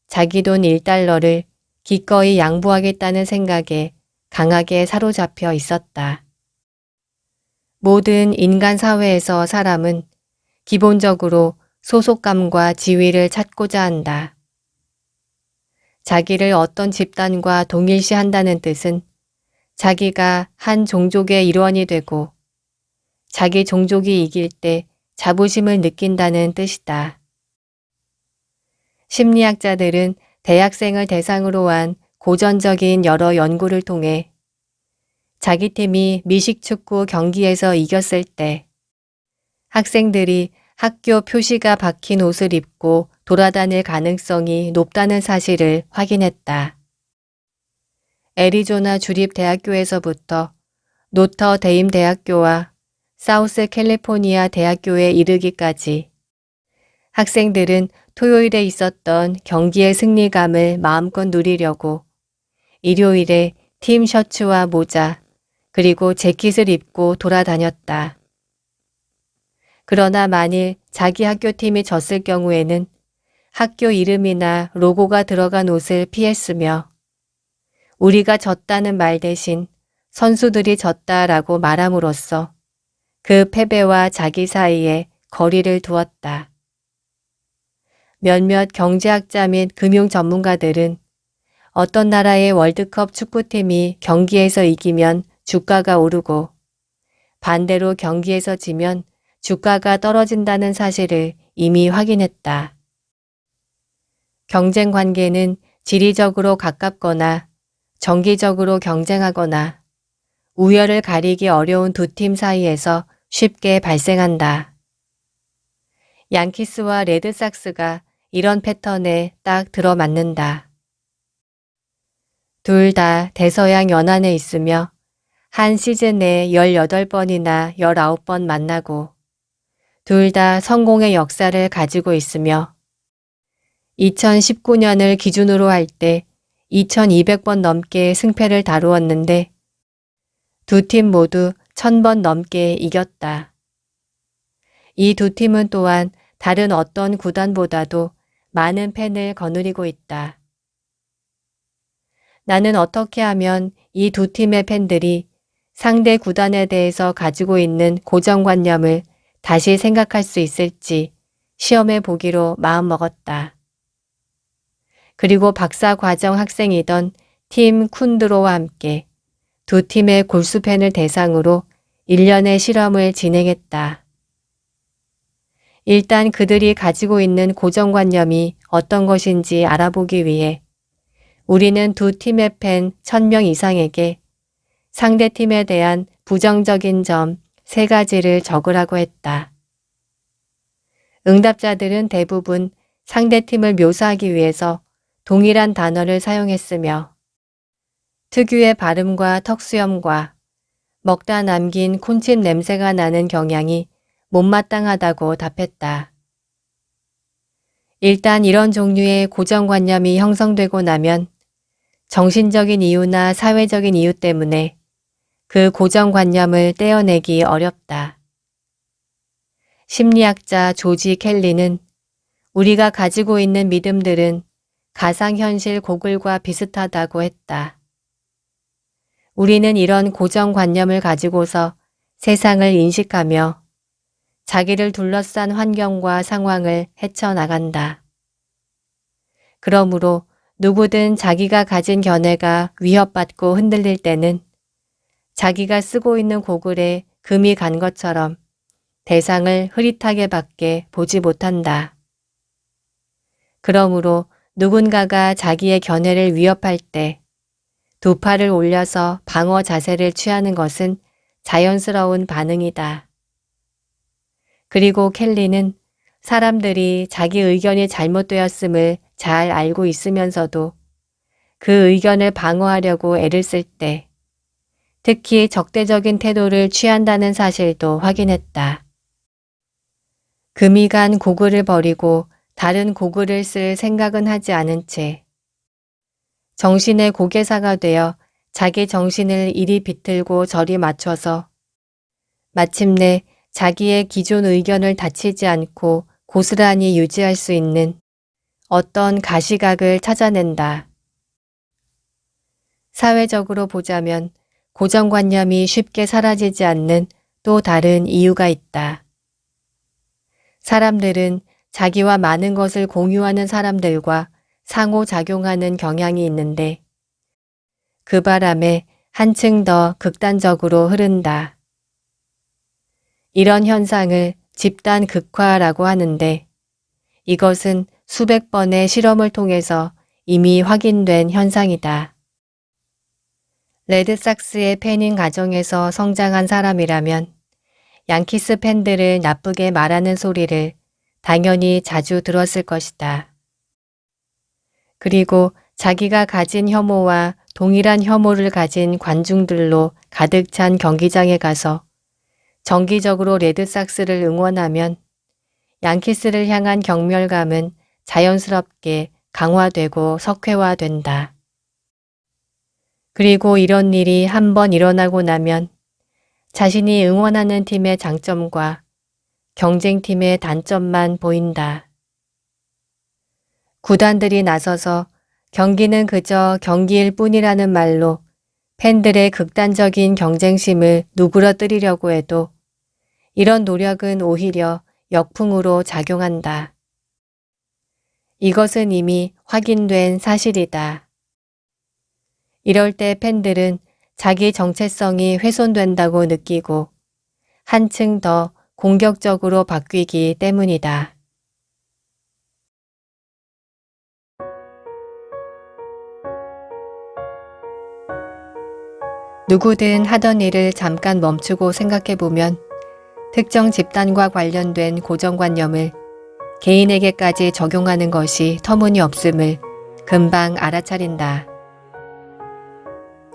자기 돈 1달러를 기꺼이 양보하겠다는 생각에 강하게 사로잡혀 있었다. 모든 인간 사회에서 사람은 기본적으로 소속감과 지위를 찾고자 한다. 자기를 어떤 집단과 동일시한다는 뜻은 자기가 한 종족의 일원이 되고 자기 종족이 이길 때 자부심을 느낀다는 뜻이다. 심리학자들은 대학생을 대상으로 한 고전적인 여러 연구를 통해 자기 팀이 미식축구 경기에서 이겼을 때 학생들이 학교 표시가 박힌 옷을 입고 돌아다닐 가능성이 높다는 사실을 확인했다. 애리조나 주립대학교에서부터 노터데임 대학교와 사우스 캘리포니아 대학교에 이르기까지 학생들은 토요일에 있었던 경기의 승리감을 마음껏 누리려고 일요일에 팀 셔츠와 모자 그리고 재킷을 입고 돌아다녔다. 그러나 만일 자기 학교팀이 졌을 경우에는 학교 이름이나 로고가 들어간 옷을 피했으며 우리가 졌다는 말 대신 선수들이 졌다라고 말함으로써 그 패배와 자기 사이에 거리를 두었다. 몇몇 경제학자 및 금융 전문가들은 어떤 나라의 월드컵 축구팀이 경기에서 이기면 주가가 오르고 반대로 경기에서 지면 주가가 떨어진다는 사실을 이미 확인했다. 경쟁 관계는 지리적으로 가깝거나 정기적으로 경쟁하거나 우열을 가리기 어려운 두 팀 사이에서 쉽게 발생한다. 양키스와 레드삭스가 이런 패턴에 딱 들어맞는다. 둘 다 대서양 연안에 있으며 한 시즌에 18번이나 19번 만나고 둘 다 성공의 역사를 가지고 있으며 2019년을 기준으로 할 때 2200번 넘게 승패를 다루었는데 두 팀 모두 1000번 넘게 이겼다. 이 두 팀은 또한 다른 어떤 구단보다도 많은 팬을 거느리고 있다. 나는 어떻게 하면 이 두 팀의 팬들이 상대 구단에 대해서 가지고 있는 고정관념을 다시 생각할 수 있을지 시험해 보기로 마음먹었다. 그리고 박사과정 학생이던 팀 쿤드로와 함께 두 팀의 골수팬을 대상으로 일련의 실험을 진행했다. 일단 그들이 가지고 있는 고정관념이 어떤 것인지 알아보기 위해 우리는 두 팀의 팬 1000명 이상에게 상대팀에 대한 부정적인 점 3가지를 적으라고 했다. 응답자들은 대부분 상대팀을 묘사하기 위해서 동일한 단어를 사용했으며 특유의 발음과 턱수염과 먹다 남긴 콘칩 냄새가 나는 경향이 못마땅하다고 답했다. 일단 이런 종류의 고정관념이 형성되고 나면 정신적인 이유나 사회적인 이유 때문에 그 고정관념을 떼어내기 어렵다. 심리학자 조지 켈리는 우리가 가지고 있는 믿음들은 가상현실 고글과 비슷하다고 했다. 우리는 이런 고정관념을 가지고서 세상을 인식하며 자기를 둘러싼 환경과 상황을 헤쳐나간다. 그러므로 누구든 자기가 가진 견해가 위협받고 흔들릴 때는 자기가 쓰고 있는 고글에 금이 간 것처럼 대상을 흐릿하게 밖에 보지 못한다. 그러므로 누군가가 자기의 견해를 위협할 때 두 팔을 올려서 방어 자세를 취하는 것은 자연스러운 반응이다. 그리고 켈리는 사람들이 자기 의견이 잘못되었음을 잘 알고 있으면서도 그 의견을 방어하려고 애를 쓸 때 특히 적대적인 태도를 취한다는 사실도 확인했다. 금이 간 고글을 버리고 다른 고글을 쓸 생각은 하지 않은 채 정신의 고개사가 되어 자기 정신을 이리 비틀고 저리 맞춰서 마침내 자기의 기존 의견을 다치지 않고 고스란히 유지할 수 있는 어떤 가시각을 찾아낸다. 사회적으로 보자면 고정관념이 쉽게 사라지지 않는 또 다른 이유가 있다. 사람들은 자기와 많은 것을 공유하는 사람들과 상호작용하는 경향이 있는데 그 바람에 한층 더 극단적으로 흐른다. 이런 현상을 집단 극화라고 하는데 이것은 수백 번의 실험을 통해서 이미 확인된 현상이다. 레드삭스의 팬인 가정에서 성장한 사람이라면 양키스 팬들을 나쁘게 말하는 소리를 당연히 자주 들었을 것이다. 그리고 자기가 가진 혐오와 동일한 혐오를 가진 관중들로 가득 찬 경기장에 가서 정기적으로 레드삭스를 응원하면 양키스를 향한 경멸감은 자연스럽게 강화되고 석회화된다. 그리고 이런 일이 한번 일어나고 나면 자신이 응원하는 팀의 장점과 경쟁팀의 단점만 보인다. 구단들이 나서서 경기는 그저 경기일 뿐이라는 말로 팬들의 극단적인 경쟁심을 누그러뜨리려고 해도 이런 노력은 오히려 역풍으로 작용한다. 이것은 이미 확인된 사실이다. 이럴 때 팬들은 자기 정체성이 훼손된다고 느끼고 한층 더 공격적으로 바뀌기 때문이다. 누구든 하던 일을 잠깐 멈추고 생각해보면 특정 집단과 관련된 고정관념을 개인에게까지 적용하는 것이 터무니없음을 금방 알아차린다.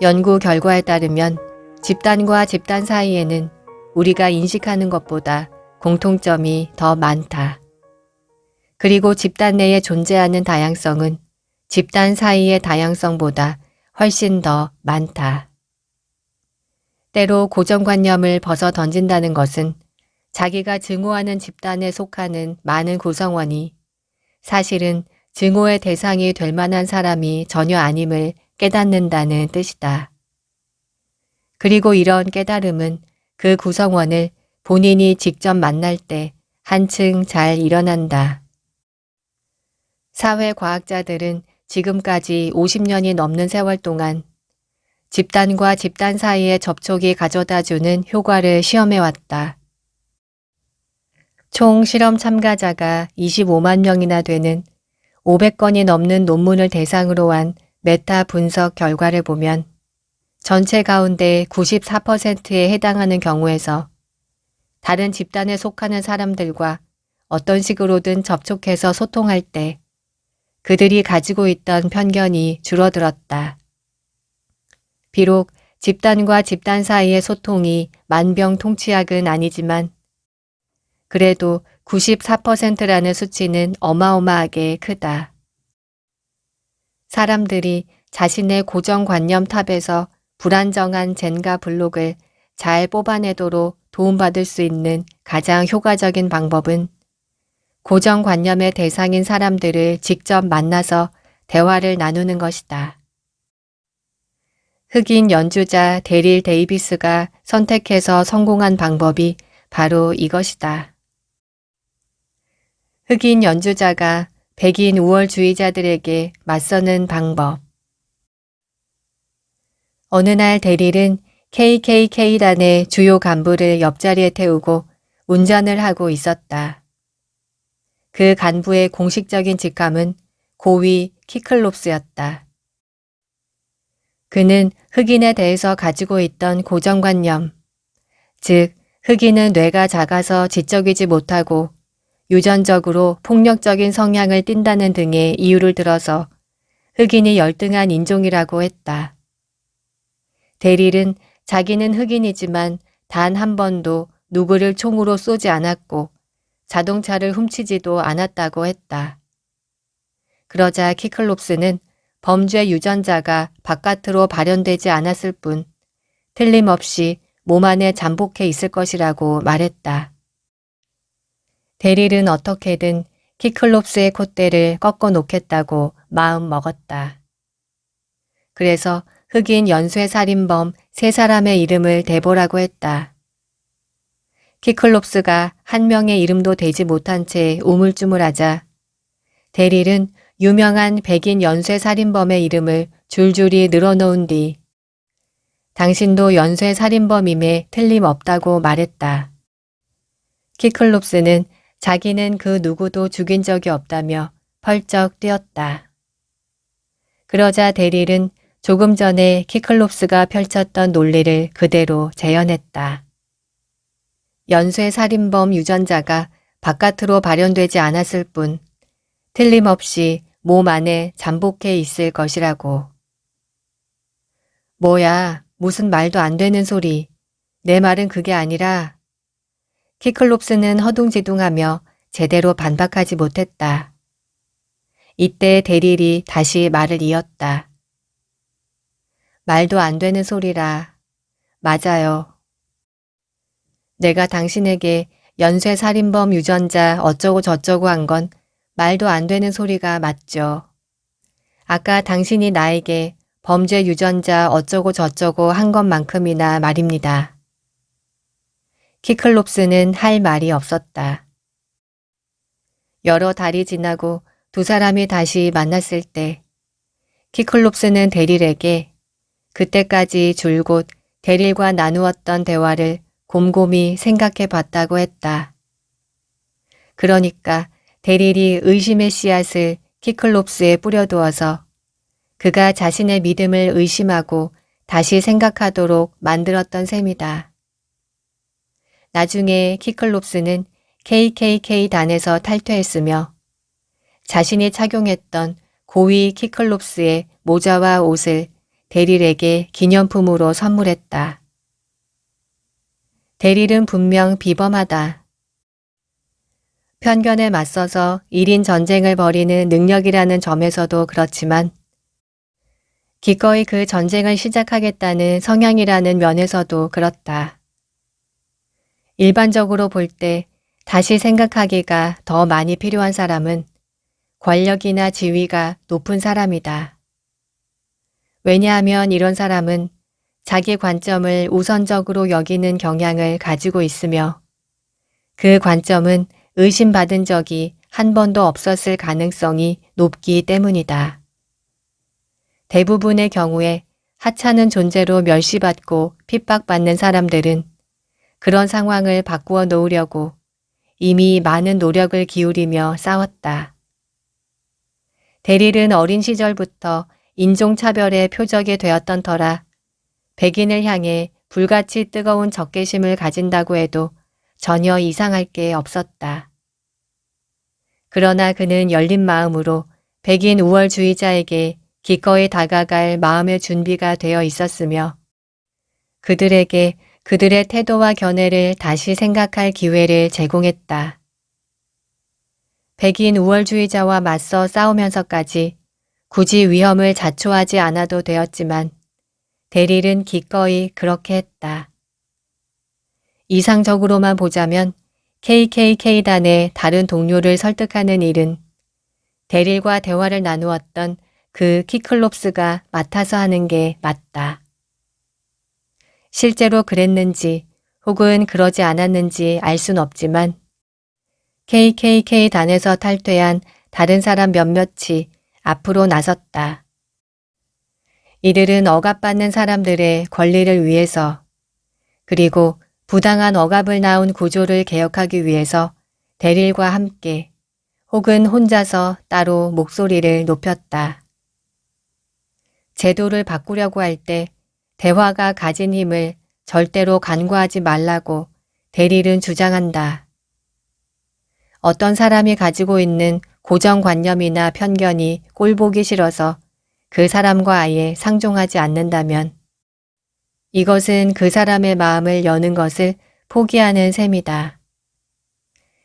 연구 결과에 따르면 집단과 집단 사이에는 우리가 인식하는 것보다 공통점이 더 많다. 그리고 집단 내에 존재하는 다양성은 집단 사이의 다양성보다 훨씬 더 많다. 때로 고정관념을 벗어 던진다는 것은 자기가 증오하는 집단에 속하는 많은 구성원이 사실은 증오의 대상이 될 만한 사람이 전혀 아님을 깨닫는다는 뜻이다. 그리고 이런 깨달음은 그 구성원을 본인이 직접 만날 때 한층 잘 일어난다. 사회과학자들은 지금까지 50년이 넘는 세월 동안 집단과 집단 사이의 접촉이 가져다주는 효과를 시험해왔다. 총 실험 참가자가 25만 명이나 되는 500건이 넘는 논문을 대상으로 한 메타 분석 결과를 보면 전체 가운데 94%에 해당하는 경우에서 다른 집단에 속하는 사람들과 어떤 식으로든 접촉해서 소통할 때 그들이 가지고 있던 편견이 줄어들었다. 비록 집단과 집단 사이의 소통이 만병통치약은 아니지만 그래도 94%라는 수치는 어마어마하게 크다. 사람들이 자신의 고정관념 탑에서 불안정한 젠가 블록을 잘 뽑아내도록 도움받을 수 있는 가장 효과적인 방법은 고정관념의 대상인 사람들을 직접 만나서 대화를 나누는 것이다. 흑인 연주자 데릴 데이비스가 선택해서 성공한 방법이 바로 이것이다. 흑인 연주자가 백인 우월주의자들에게 맞서는 방법. 어느 날 데릴은 KKK단의 주요 간부를 옆자리에 태우고 운전을 하고 있었다. 그 간부의 공식적인 직함은 고위 키클롭스였다. 그는 흑인에 대해서 가지고 있던 고정관념, 즉 흑인은 뇌가 작아서 지적이지 못하고 유전적으로 폭력적인 성향을 띈다는 등의 이유를 들어서 흑인이 열등한 인종이라고 했다. 데릴은 자기는 흑인이지만 단 한 번도 누구를 총으로 쏘지 않았고 자동차를 훔치지도 않았다고 했다. 그러자 키클롭스는 범죄 유전자가 바깥으로 발현되지 않았을 뿐 틀림없이 몸 안에 잠복해 있을 것이라고 말했다. 데릴은 어떻게든 키클롭스의 콧대를 꺾어 놓겠다고 마음 먹었다. 그래서 흑인 연쇄살인범 3사람의 이름을 대보라고 했다. 키클롭스가 한 명의 이름도 대지 못한 채 우물쭈물하자 데릴은 유명한 백인 연쇄살인범의 이름을 줄줄이 늘어놓은 뒤 당신도 연쇄살인범임에 틀림없다고 말했다. 키클롭스는 자기는 그 누구도 죽인 적이 없다며 펄쩍 뛰었다. 그러자 데릴은 조금 전에 키클롭스가 펼쳤던 논리를 그대로 재현했다. 연쇄살인범 유전자가 바깥으로 발현되지 않았을 뿐 틀림없이 몸 안에 잠복해 있을 것이라고. 뭐야, 무슨 말도 안 되는 소리. 내 말은 그게 아니라. 키클롭스는 허둥지둥하며 제대로 반박하지 못했다. 이때 데릴이 다시 말을 이었다. 말도 안 되는 소리라. 맞아요. 내가 당신에게 연쇄살인범 유전자 어쩌고 저쩌고 한 건 말도 안 되는 소리가 맞죠. 아까 당신이 나에게 범죄 유전자 어쩌고 저쩌고 한 것만큼이나 말입니다. 키클롭스는 할 말이 없었다. 여러 달이 지나고 두 사람이 다시 만났을 때 키클롭스는 데릴에게 그때까지 줄곧 데릴과 나누었던 대화를 곰곰이 생각해 봤다고 했다. 그러니까 데릴이 의심의 씨앗을 키클롭스에 뿌려두어서 그가 자신의 믿음을 의심하고 다시 생각하도록 만들었던 셈이다. 나중에 키클롭스는 KKK단에서 탈퇴했으며 자신이 착용했던 고위 키클롭스의 모자와 옷을 데릴에게 기념품으로 선물했다. 데릴은 분명 비범하다. 편견에 맞서서 1인 전쟁을 벌이는 능력이라는 점에서도 그렇지만 기꺼이 그 전쟁을 시작하겠다는 성향이라는 면에서도 그렇다. 일반적으로 볼 때 다시 생각하기가 더 많이 필요한 사람은 권력이나 지위가 높은 사람이다. 왜냐하면 이런 사람은 자기 관점을 우선적으로 여기는 경향을 가지고 있으며 그 관점은 의심받은 적이 한 번도 없었을 가능성이 높기 때문이다. 대부분의 경우에 하찮은 존재로 멸시받고 핍박받는 사람들은 그런 상황을 바꾸어 놓으려고 이미 많은 노력을 기울이며 싸웠다. 데릴은 어린 시절부터 인종차별의 표적이 되었던 터라 백인을 향해 불같이 뜨거운 적개심을 가진다고 해도 전혀 이상할 게 없었다. 그러나 그는 열린 마음으로 백인 우월주의자에게 기꺼이 다가갈 마음의 준비가 되어 있었으며 그들에게 그들의 태도와 견해를 다시 생각할 기회를 제공했다. 백인 우월주의자와 맞서 싸우면서까지 굳이 위험을 자초하지 않아도 되었지만 데릴은 기꺼이 그렇게 했다. 이상적으로만 보자면 KKK단의 다른 동료를 설득하는 일은 데릴과 대화를 나누었던 그 키클롭스가 맡아서 하는 게 맞다. 실제로 그랬는지 혹은 그러지 않았는지 알 순 없지만 KKK단에서 탈퇴한 다른 사람 몇몇이 앞으로 나섰다. 이들은 억압받는 사람들의 권리를 위해서 그리고 부당한 억압을 낳은 구조를 개혁하기 위해서 데릴과 함께 혹은 혼자서 따로 목소리를 높였다. 제도를 바꾸려고 할 때 대화가 가진 힘을 절대로 간과하지 말라고 데릴은 주장한다. 어떤 사람이 가지고 있는 고정관념이나 편견이 꼴보기 싫어서 그 사람과 아예 상종하지 않는다면 이것은 그 사람의 마음을 여는 것을 포기하는 셈이다.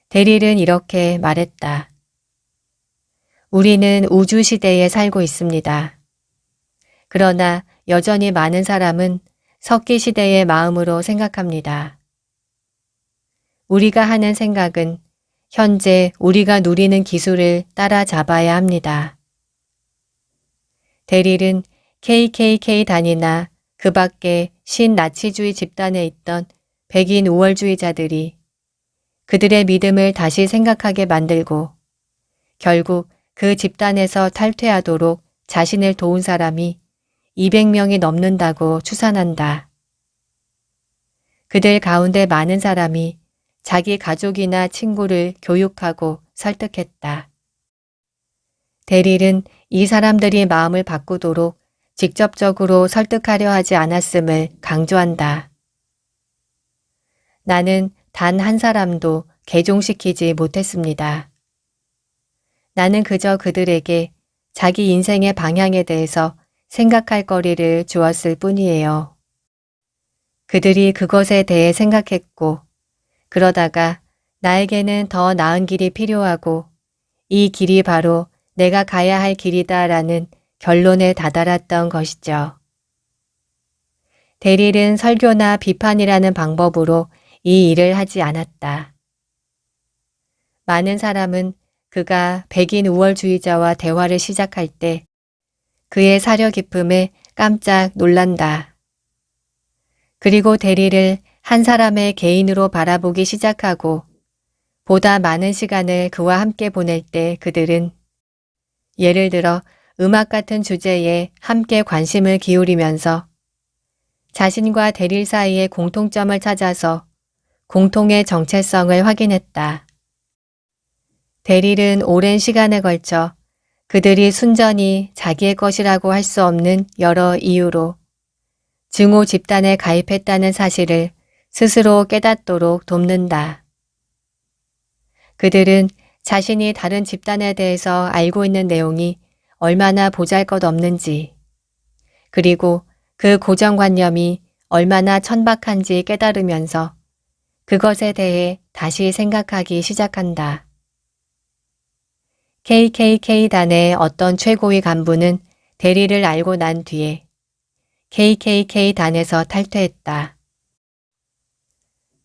데릴은 이렇게 말했다. 우리는 우주 시대에 살고 있습니다. 그러나 여전히 많은 사람은 석기 시대의 마음으로 생각합니다. 우리가 하는 생각은 현재 우리가 누리는 기술을 따라잡아야 합니다. 데릴은 KKK단이나 그 밖에 신나치주의 집단에 있던 백인 우월주의자들이 그들의 믿음을 다시 생각하게 만들고 결국 그 집단에서 탈퇴하도록 자신을 도운 사람이 200명이 넘는다고 추산한다. 그들 가운데 많은 사람이 자기 가족이나 친구를 교육하고 설득했다. 데릴은 이 사람들이 마음을 바꾸도록 직접적으로 설득하려 하지 않았음을 강조한다. 나는 단 한 사람도 개종시키지 못했습니다. 나는 그저 그들에게 자기 인생의 방향에 대해서 생각할 거리를 주었을 뿐이에요. 그들이 그것에 대해 생각했고 그러다가 나에게는 더 나은 길이 필요하고 이 길이 바로 내가 가야 할 길이다라는 결론에 다다랐던 것이죠. 데릴은 설교나 비판이라는 방법으로 이 일을 하지 않았다. 많은 사람은 그가 백인 우월주의자와 대화를 시작할 때 그의 사려 깊음에 깜짝 놀란다. 그리고 데릴을 한 사람의 개인으로 바라보기 시작하고 보다 많은 시간을 그와 함께 보낼 때 그들은 예를 들어 음악 같은 주제에 함께 관심을 기울이면서 자신과 데릴 사이의 공통점을 찾아서 공통의 정체성을 확인했다. 데릴은 오랜 시간에 걸쳐 그들이 순전히 자기의 것이라고 할 수 없는 여러 이유로 증오 집단에 가입했다는 사실을 스스로 깨닫도록 돕는다. 그들은 자신이 다른 집단에 대해서 알고 있는 내용이 얼마나 보잘것없는지, 그리고 그 고정관념이 얼마나 천박한지 깨달으면서 그것에 대해 다시 생각하기 시작한다. KKK단의 어떤 최고위 간부는 대리를 알고 난 뒤에 KKK단에서 탈퇴했다.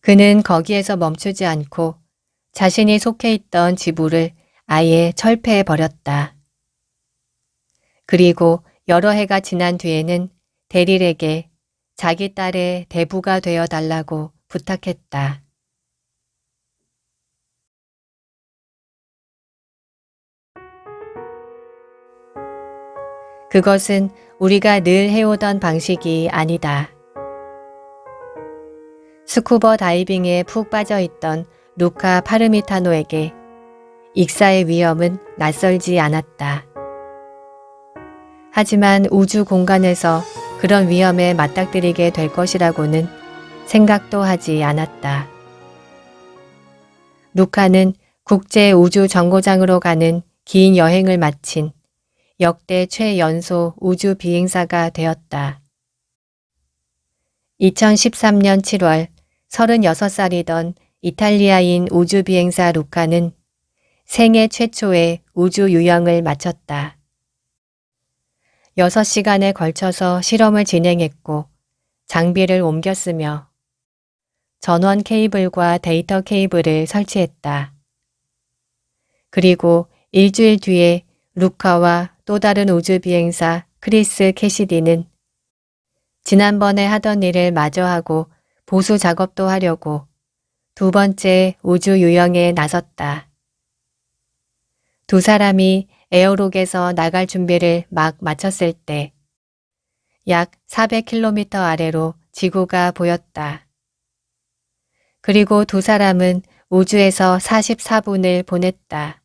그는 거기에서 멈추지 않고 자신이 속해 있던 지부를 아예 철폐해 버렸다. 그리고 여러 해가 지난 뒤에는 대릴에게 자기 딸의 대부가 되어 달라고 부탁했다. 그것은 우리가 늘 해오던 방식이 아니다. 스쿠버 다이빙에 푹 빠져 있던 루카 파르미타노에게 익사의 위험은 낯설지 않았다. 하지만 우주 공간에서 그런 위험에 맞닥뜨리게 될 것이라고는 생각도 하지 않았다. 루카는 국제 우주 정거장으로 가는 긴 여행을 마친 역대 최연소 우주 비행사가 되었다. 2013년 7월 36살이던 이탈리아인 우주 비행사 루카는 생애 최초의 우주 유영을 마쳤다. 6시간에 걸쳐서 실험을 진행했고 장비를 옮겼으며 전원 케이블과 데이터 케이블을 설치했다. 그리고 일주일 뒤에 루카와 또 다른 우주 비행사 크리스 캐시디는 지난번에 하던 일을 마저 하고 보수 작업도 하려고 두 번째 우주 유영에 나섰다. 두 사람이 에어록에서 나갈 준비를 막 마쳤을 때 약 400km 아래로 지구가 보였다. 그리고 두 사람은 우주에서 44분을 보냈다.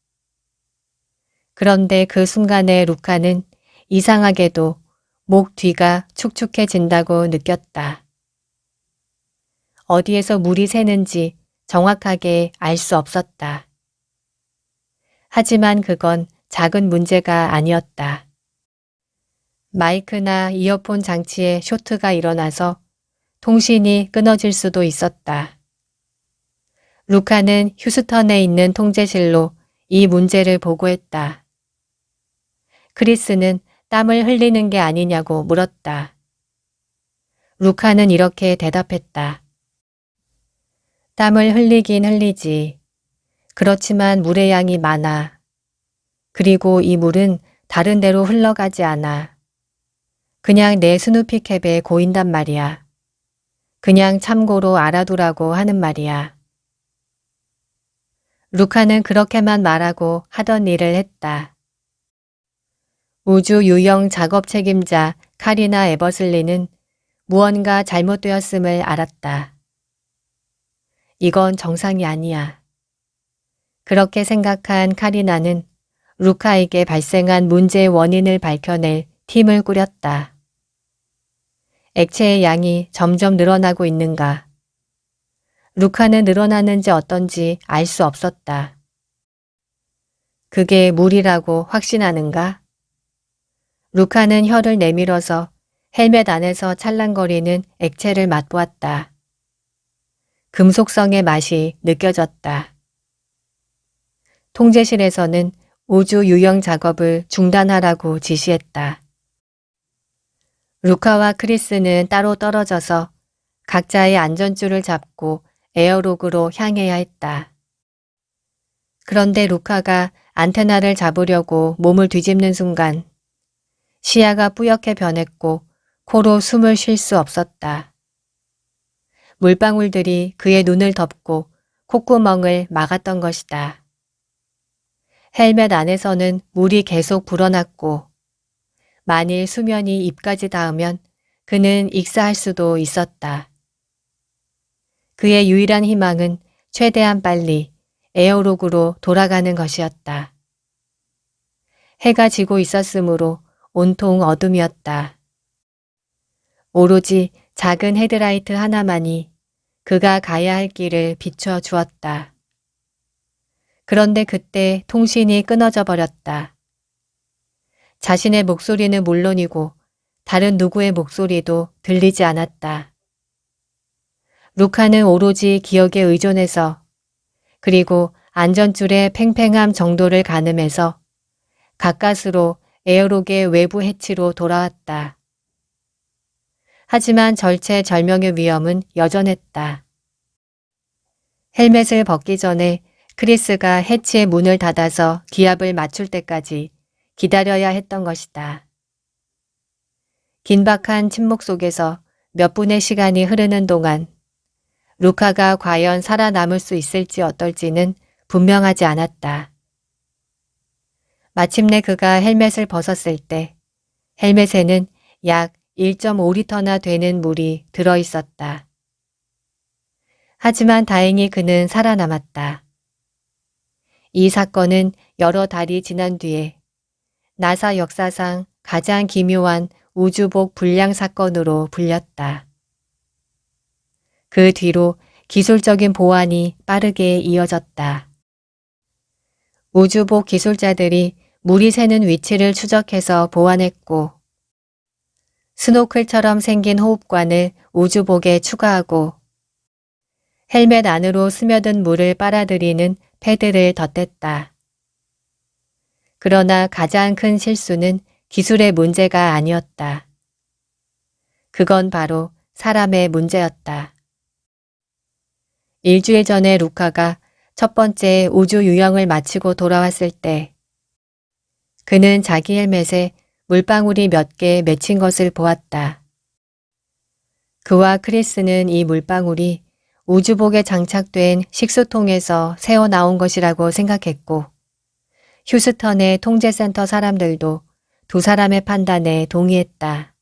그런데 그 순간에 루카는 이상하게도 목 뒤가 축축해진다고 느꼈다. 어디에서 물이 새는지 정확하게 알 수 없었다. 하지만 그건 작은 문제가 아니었다. 마이크나 이어폰 장치에 쇼트가 일어나서 통신이 끊어질 수도 있었다. 루카는 휴스턴에 있는 통제실로 이 문제를 보고했다. 크리스는 땀을 흘리는 게 아니냐고 물었다. 루카는 이렇게 대답했다. 땀을 흘리긴 흘리지. 그렇지만 물의 양이 많아. 그리고 이 물은 다른 데로 흘러가지 않아. 그냥 내 스누피 캡에 고인단 말이야. 그냥 참고로 알아두라고 하는 말이야. 루카는 그렇게만 말하고 하던 일을 했다. 우주 유영 작업 책임자 카리나 에버슬리는 무언가 잘못되었음을 알았다. 이건 정상이 아니야. 그렇게 생각한 카리나는 루카에게 발생한 문제의 원인을 밝혀낼 팀을 꾸렸다. 액체의 양이 점점 늘어나고 있는가? 루카는 늘어나는지 어떤지 알 수 없었다. 그게 물이라고 확신하는가? 루카는 혀를 내밀어서 헬멧 안에서 찰랑거리는 액체를 맛보았다. 금속성의 맛이 느껴졌다. 통제실에서는 우주 유영 작업을 중단하라고 지시했다. 루카와 크리스는 따로 떨어져서 각자의 안전줄을 잡고 에어록으로 향해야 했다. 그런데 루카가 안테나를 잡으려고 몸을 뒤집는 순간 시야가 뿌옇게 변했고 코로 숨을 쉴 수 없었다. 물방울들이 그의 눈을 덮고 콧구멍을 막았던 것이다. 헬멧 안에서는 물이 계속 불어났고 만일 수면이 입까지 닿으면 그는 익사할 수도 있었다. 그의 유일한 희망은 최대한 빨리 에어록으로 돌아가는 것이었다. 해가 지고 있었으므로 온통 어둠이었다. 오로지 작은 헤드라이트 하나만이 그가 가야 할 길을 비춰 주었다. 그런데 그때 통신이 끊어져 버렸다. 자신의 목소리는 물론이고 다른 누구의 목소리도 들리지 않았다. 루카는 오로지 기억에 의존해서 그리고 안전줄의 팽팽함 정도를 가늠해서 가까스로 에어록의 외부 해치로 돌아왔다. 하지만 절체절명의 위험은 여전했다. 헬멧을 벗기 전에 크리스가 해치의 문을 닫아서 기압을 맞출 때까지 기다려야 했던 것이다. 긴박한 침묵 속에서 몇 분의 시간이 흐르는 동안 루카가 과연 살아남을 수 있을지 어떨지는 분명하지 않았다. 마침내 그가 헬멧을 벗었을 때 헬멧에는 약 1.5리터나 되는 물이 들어 있었다. 하지만 다행히 그는 살아남았다. 이 사건은 여러 달이 지난 뒤에 나사 역사상 가장 기묘한 우주복 불량 사건으로 불렸다. 그 뒤로 기술적인 보완이 빠르게 이어졌다. 우주복 기술자들이 물이 새는 위치를 추적해서 보완했고 스노클처럼 생긴 호흡관을 우주복에 추가하고 헬멧 안으로 스며든 물을 빨아들이는 패드를 덧댔다. 그러나 가장 큰 실수는 기술의 문제가 아니었다. 그건 바로 사람의 문제였다. 일주일 전에 루카가 첫 번째 우주 유영을 마치고 돌아왔을 때 그는 자기 헬멧에 물방울이 몇 개 맺힌 것을 보았다. 그와 크리스는 이 물방울이 우주복에 장착된 식수통에서 새어나온 것이라고 생각했고 휴스턴의 통제센터 사람들도 두 사람의 판단에 동의했다.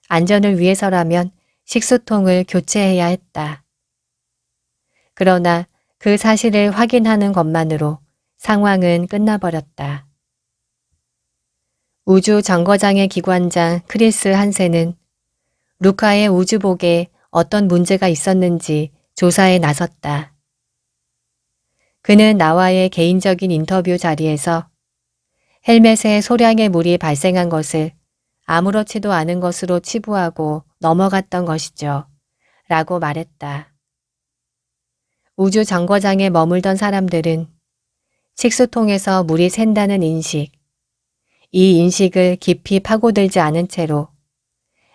안전을 위해서라면 식수통을 교체해야 했다. 그러나 그 사실을 확인하는 것만으로 상황은 끝나버렸다. 우주 정거장의 기관장 크리스 한센은 루카의 우주복에 어떤 문제가 있었는지 조사에 나섰다. 그는 나와의 개인적인 인터뷰 자리에서 헬멧에 소량의 물이 발생한 것을 아무렇지도 않은 것으로 치부하고 넘어갔던 것이죠. 라고 말했다. 우주 정거장에 머물던 사람들은 식수통에서 물이 샌다는 인식, 이 인식을 깊이 파고들지 않은 채로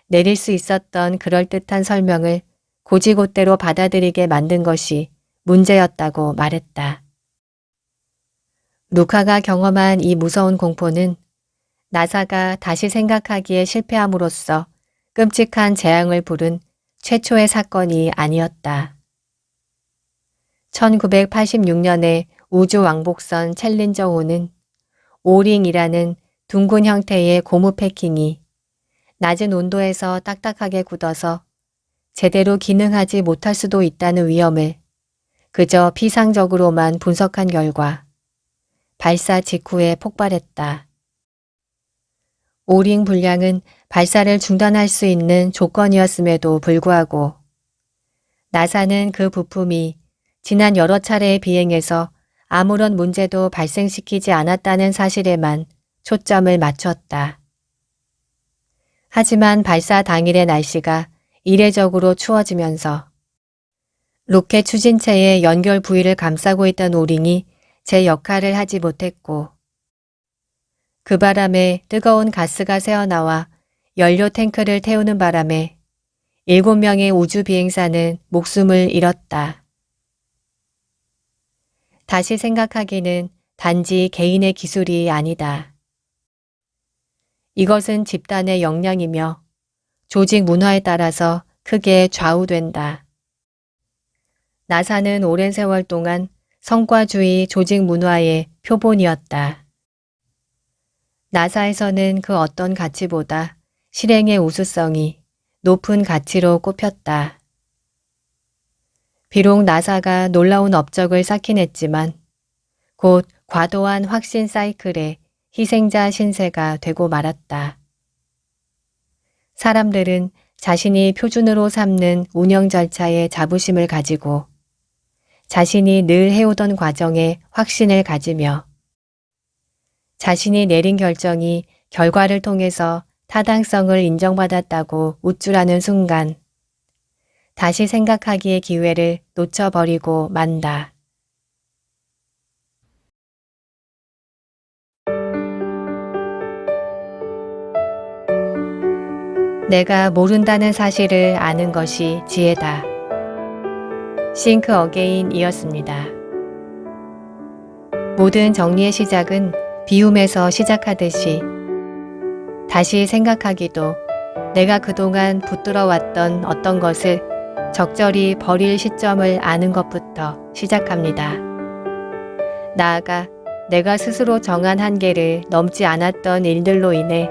내릴 수 있었던 그럴듯한 설명을 고지고대로 받아들이게 만든 것이 문제였다고 말했다. 루카가 경험한 이 무서운 공포는 나사가 다시 생각하기에 실패함으로써 끔찍한 재앙을 부른 최초의 사건이 아니었다. 1986년에 우주 왕복선 챌린저 5는 오링이라는 둥근 형태의 고무 패킹이 낮은 온도에서 딱딱하게 굳어서 제대로 기능하지 못할 수도 있다는 위험을 그저 피상적으로만 분석한 결과 발사 직후에 폭발했다. 오링 불량은 발사를 중단할 수 있는 조건이었음에도 불구하고 나사는 그 부품이 지난 여러 차례의 비행에서 아무런 문제도 발생시키지 않았다는 사실에만 초점을 맞췄다. 하지만 발사 당일의 날씨가 이례적으로 추워지면서 로켓 추진체의 연결 부위를 감싸고 있던 오링이 제 역할을 하지 못했고 그 바람에 뜨거운 가스가 새어나와 연료 탱크를 태우는 바람에 7명의 우주 비행사는 목숨을 잃었다. 다시 생각하기는 단지 개인의 기술이 아니다. 이것은 집단의 역량이며 조직 문화에 따라서 크게 좌우된다. 나사는 오랜 세월 동안 성과주의 조직 문화의 표본이었다. 나사에서는 그 어떤 가치보다 실행의 우수성이 높은 가치로 꼽혔다. 비록 나사가 놀라운 업적을 쌓긴 했지만 곧 과도한 확신 사이클의 희생자 신세가 되고 말았다. 사람들은 자신이 표준으로 삼는 운영 절차에 자부심을 가지고 자신이 늘 해오던 과정에 확신을 가지며 자신이 내린 결정이 결과를 통해서 타당성을 인정받았다고 우쭐하는 순간 다시 생각하기의 기회를 놓쳐버리고 만다. 내가 모른다는 사실을 아는 것이 지혜다. Think Again이었습니다. 모든 정리의 시작은 비움에서 시작하듯이 다시 생각하기도 내가 그동안 붙들어왔던 어떤 것을 적절히 버릴 시점을 아는 것부터 시작합니다. 나아가 내가 스스로 정한 한계를 넘지 않았던 일들로 인해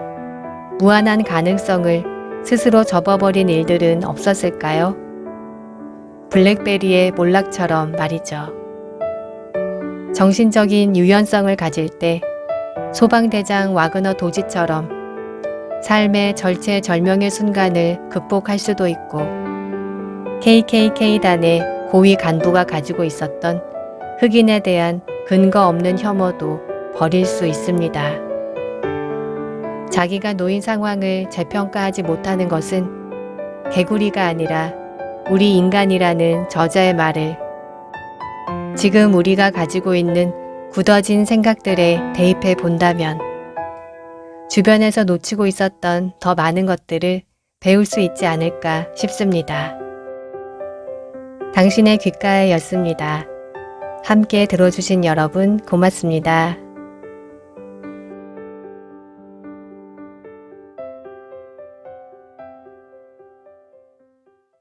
무한한 가능성을 스스로 접어버린 일들은 없었을까요? 블랙베리의 몰락처럼 말이죠. 정신적인 유연성을 가질 때 소방대장 와그너 도지처럼 삶의 절체절명의 순간을 극복할 수도 있고 KKK단의 고위 간부가 가지고 있었던 흑인에 대한 근거 없는 혐오도 버릴 수 있습니다. 자기가 놓인 상황을 재평가하지 못하는 것은 개구리가 아니라 우리 인간이라는 저자의 말을 지금 우리가 가지고 있는 굳어진 생각들에 대입해 본다면 주변에서 놓치고 있었던 더 많은 것들을 배울 수 있지 않을까 싶습니다. 당신의 귓가에였습니다. 함께 들어주신 여러분 고맙습니다.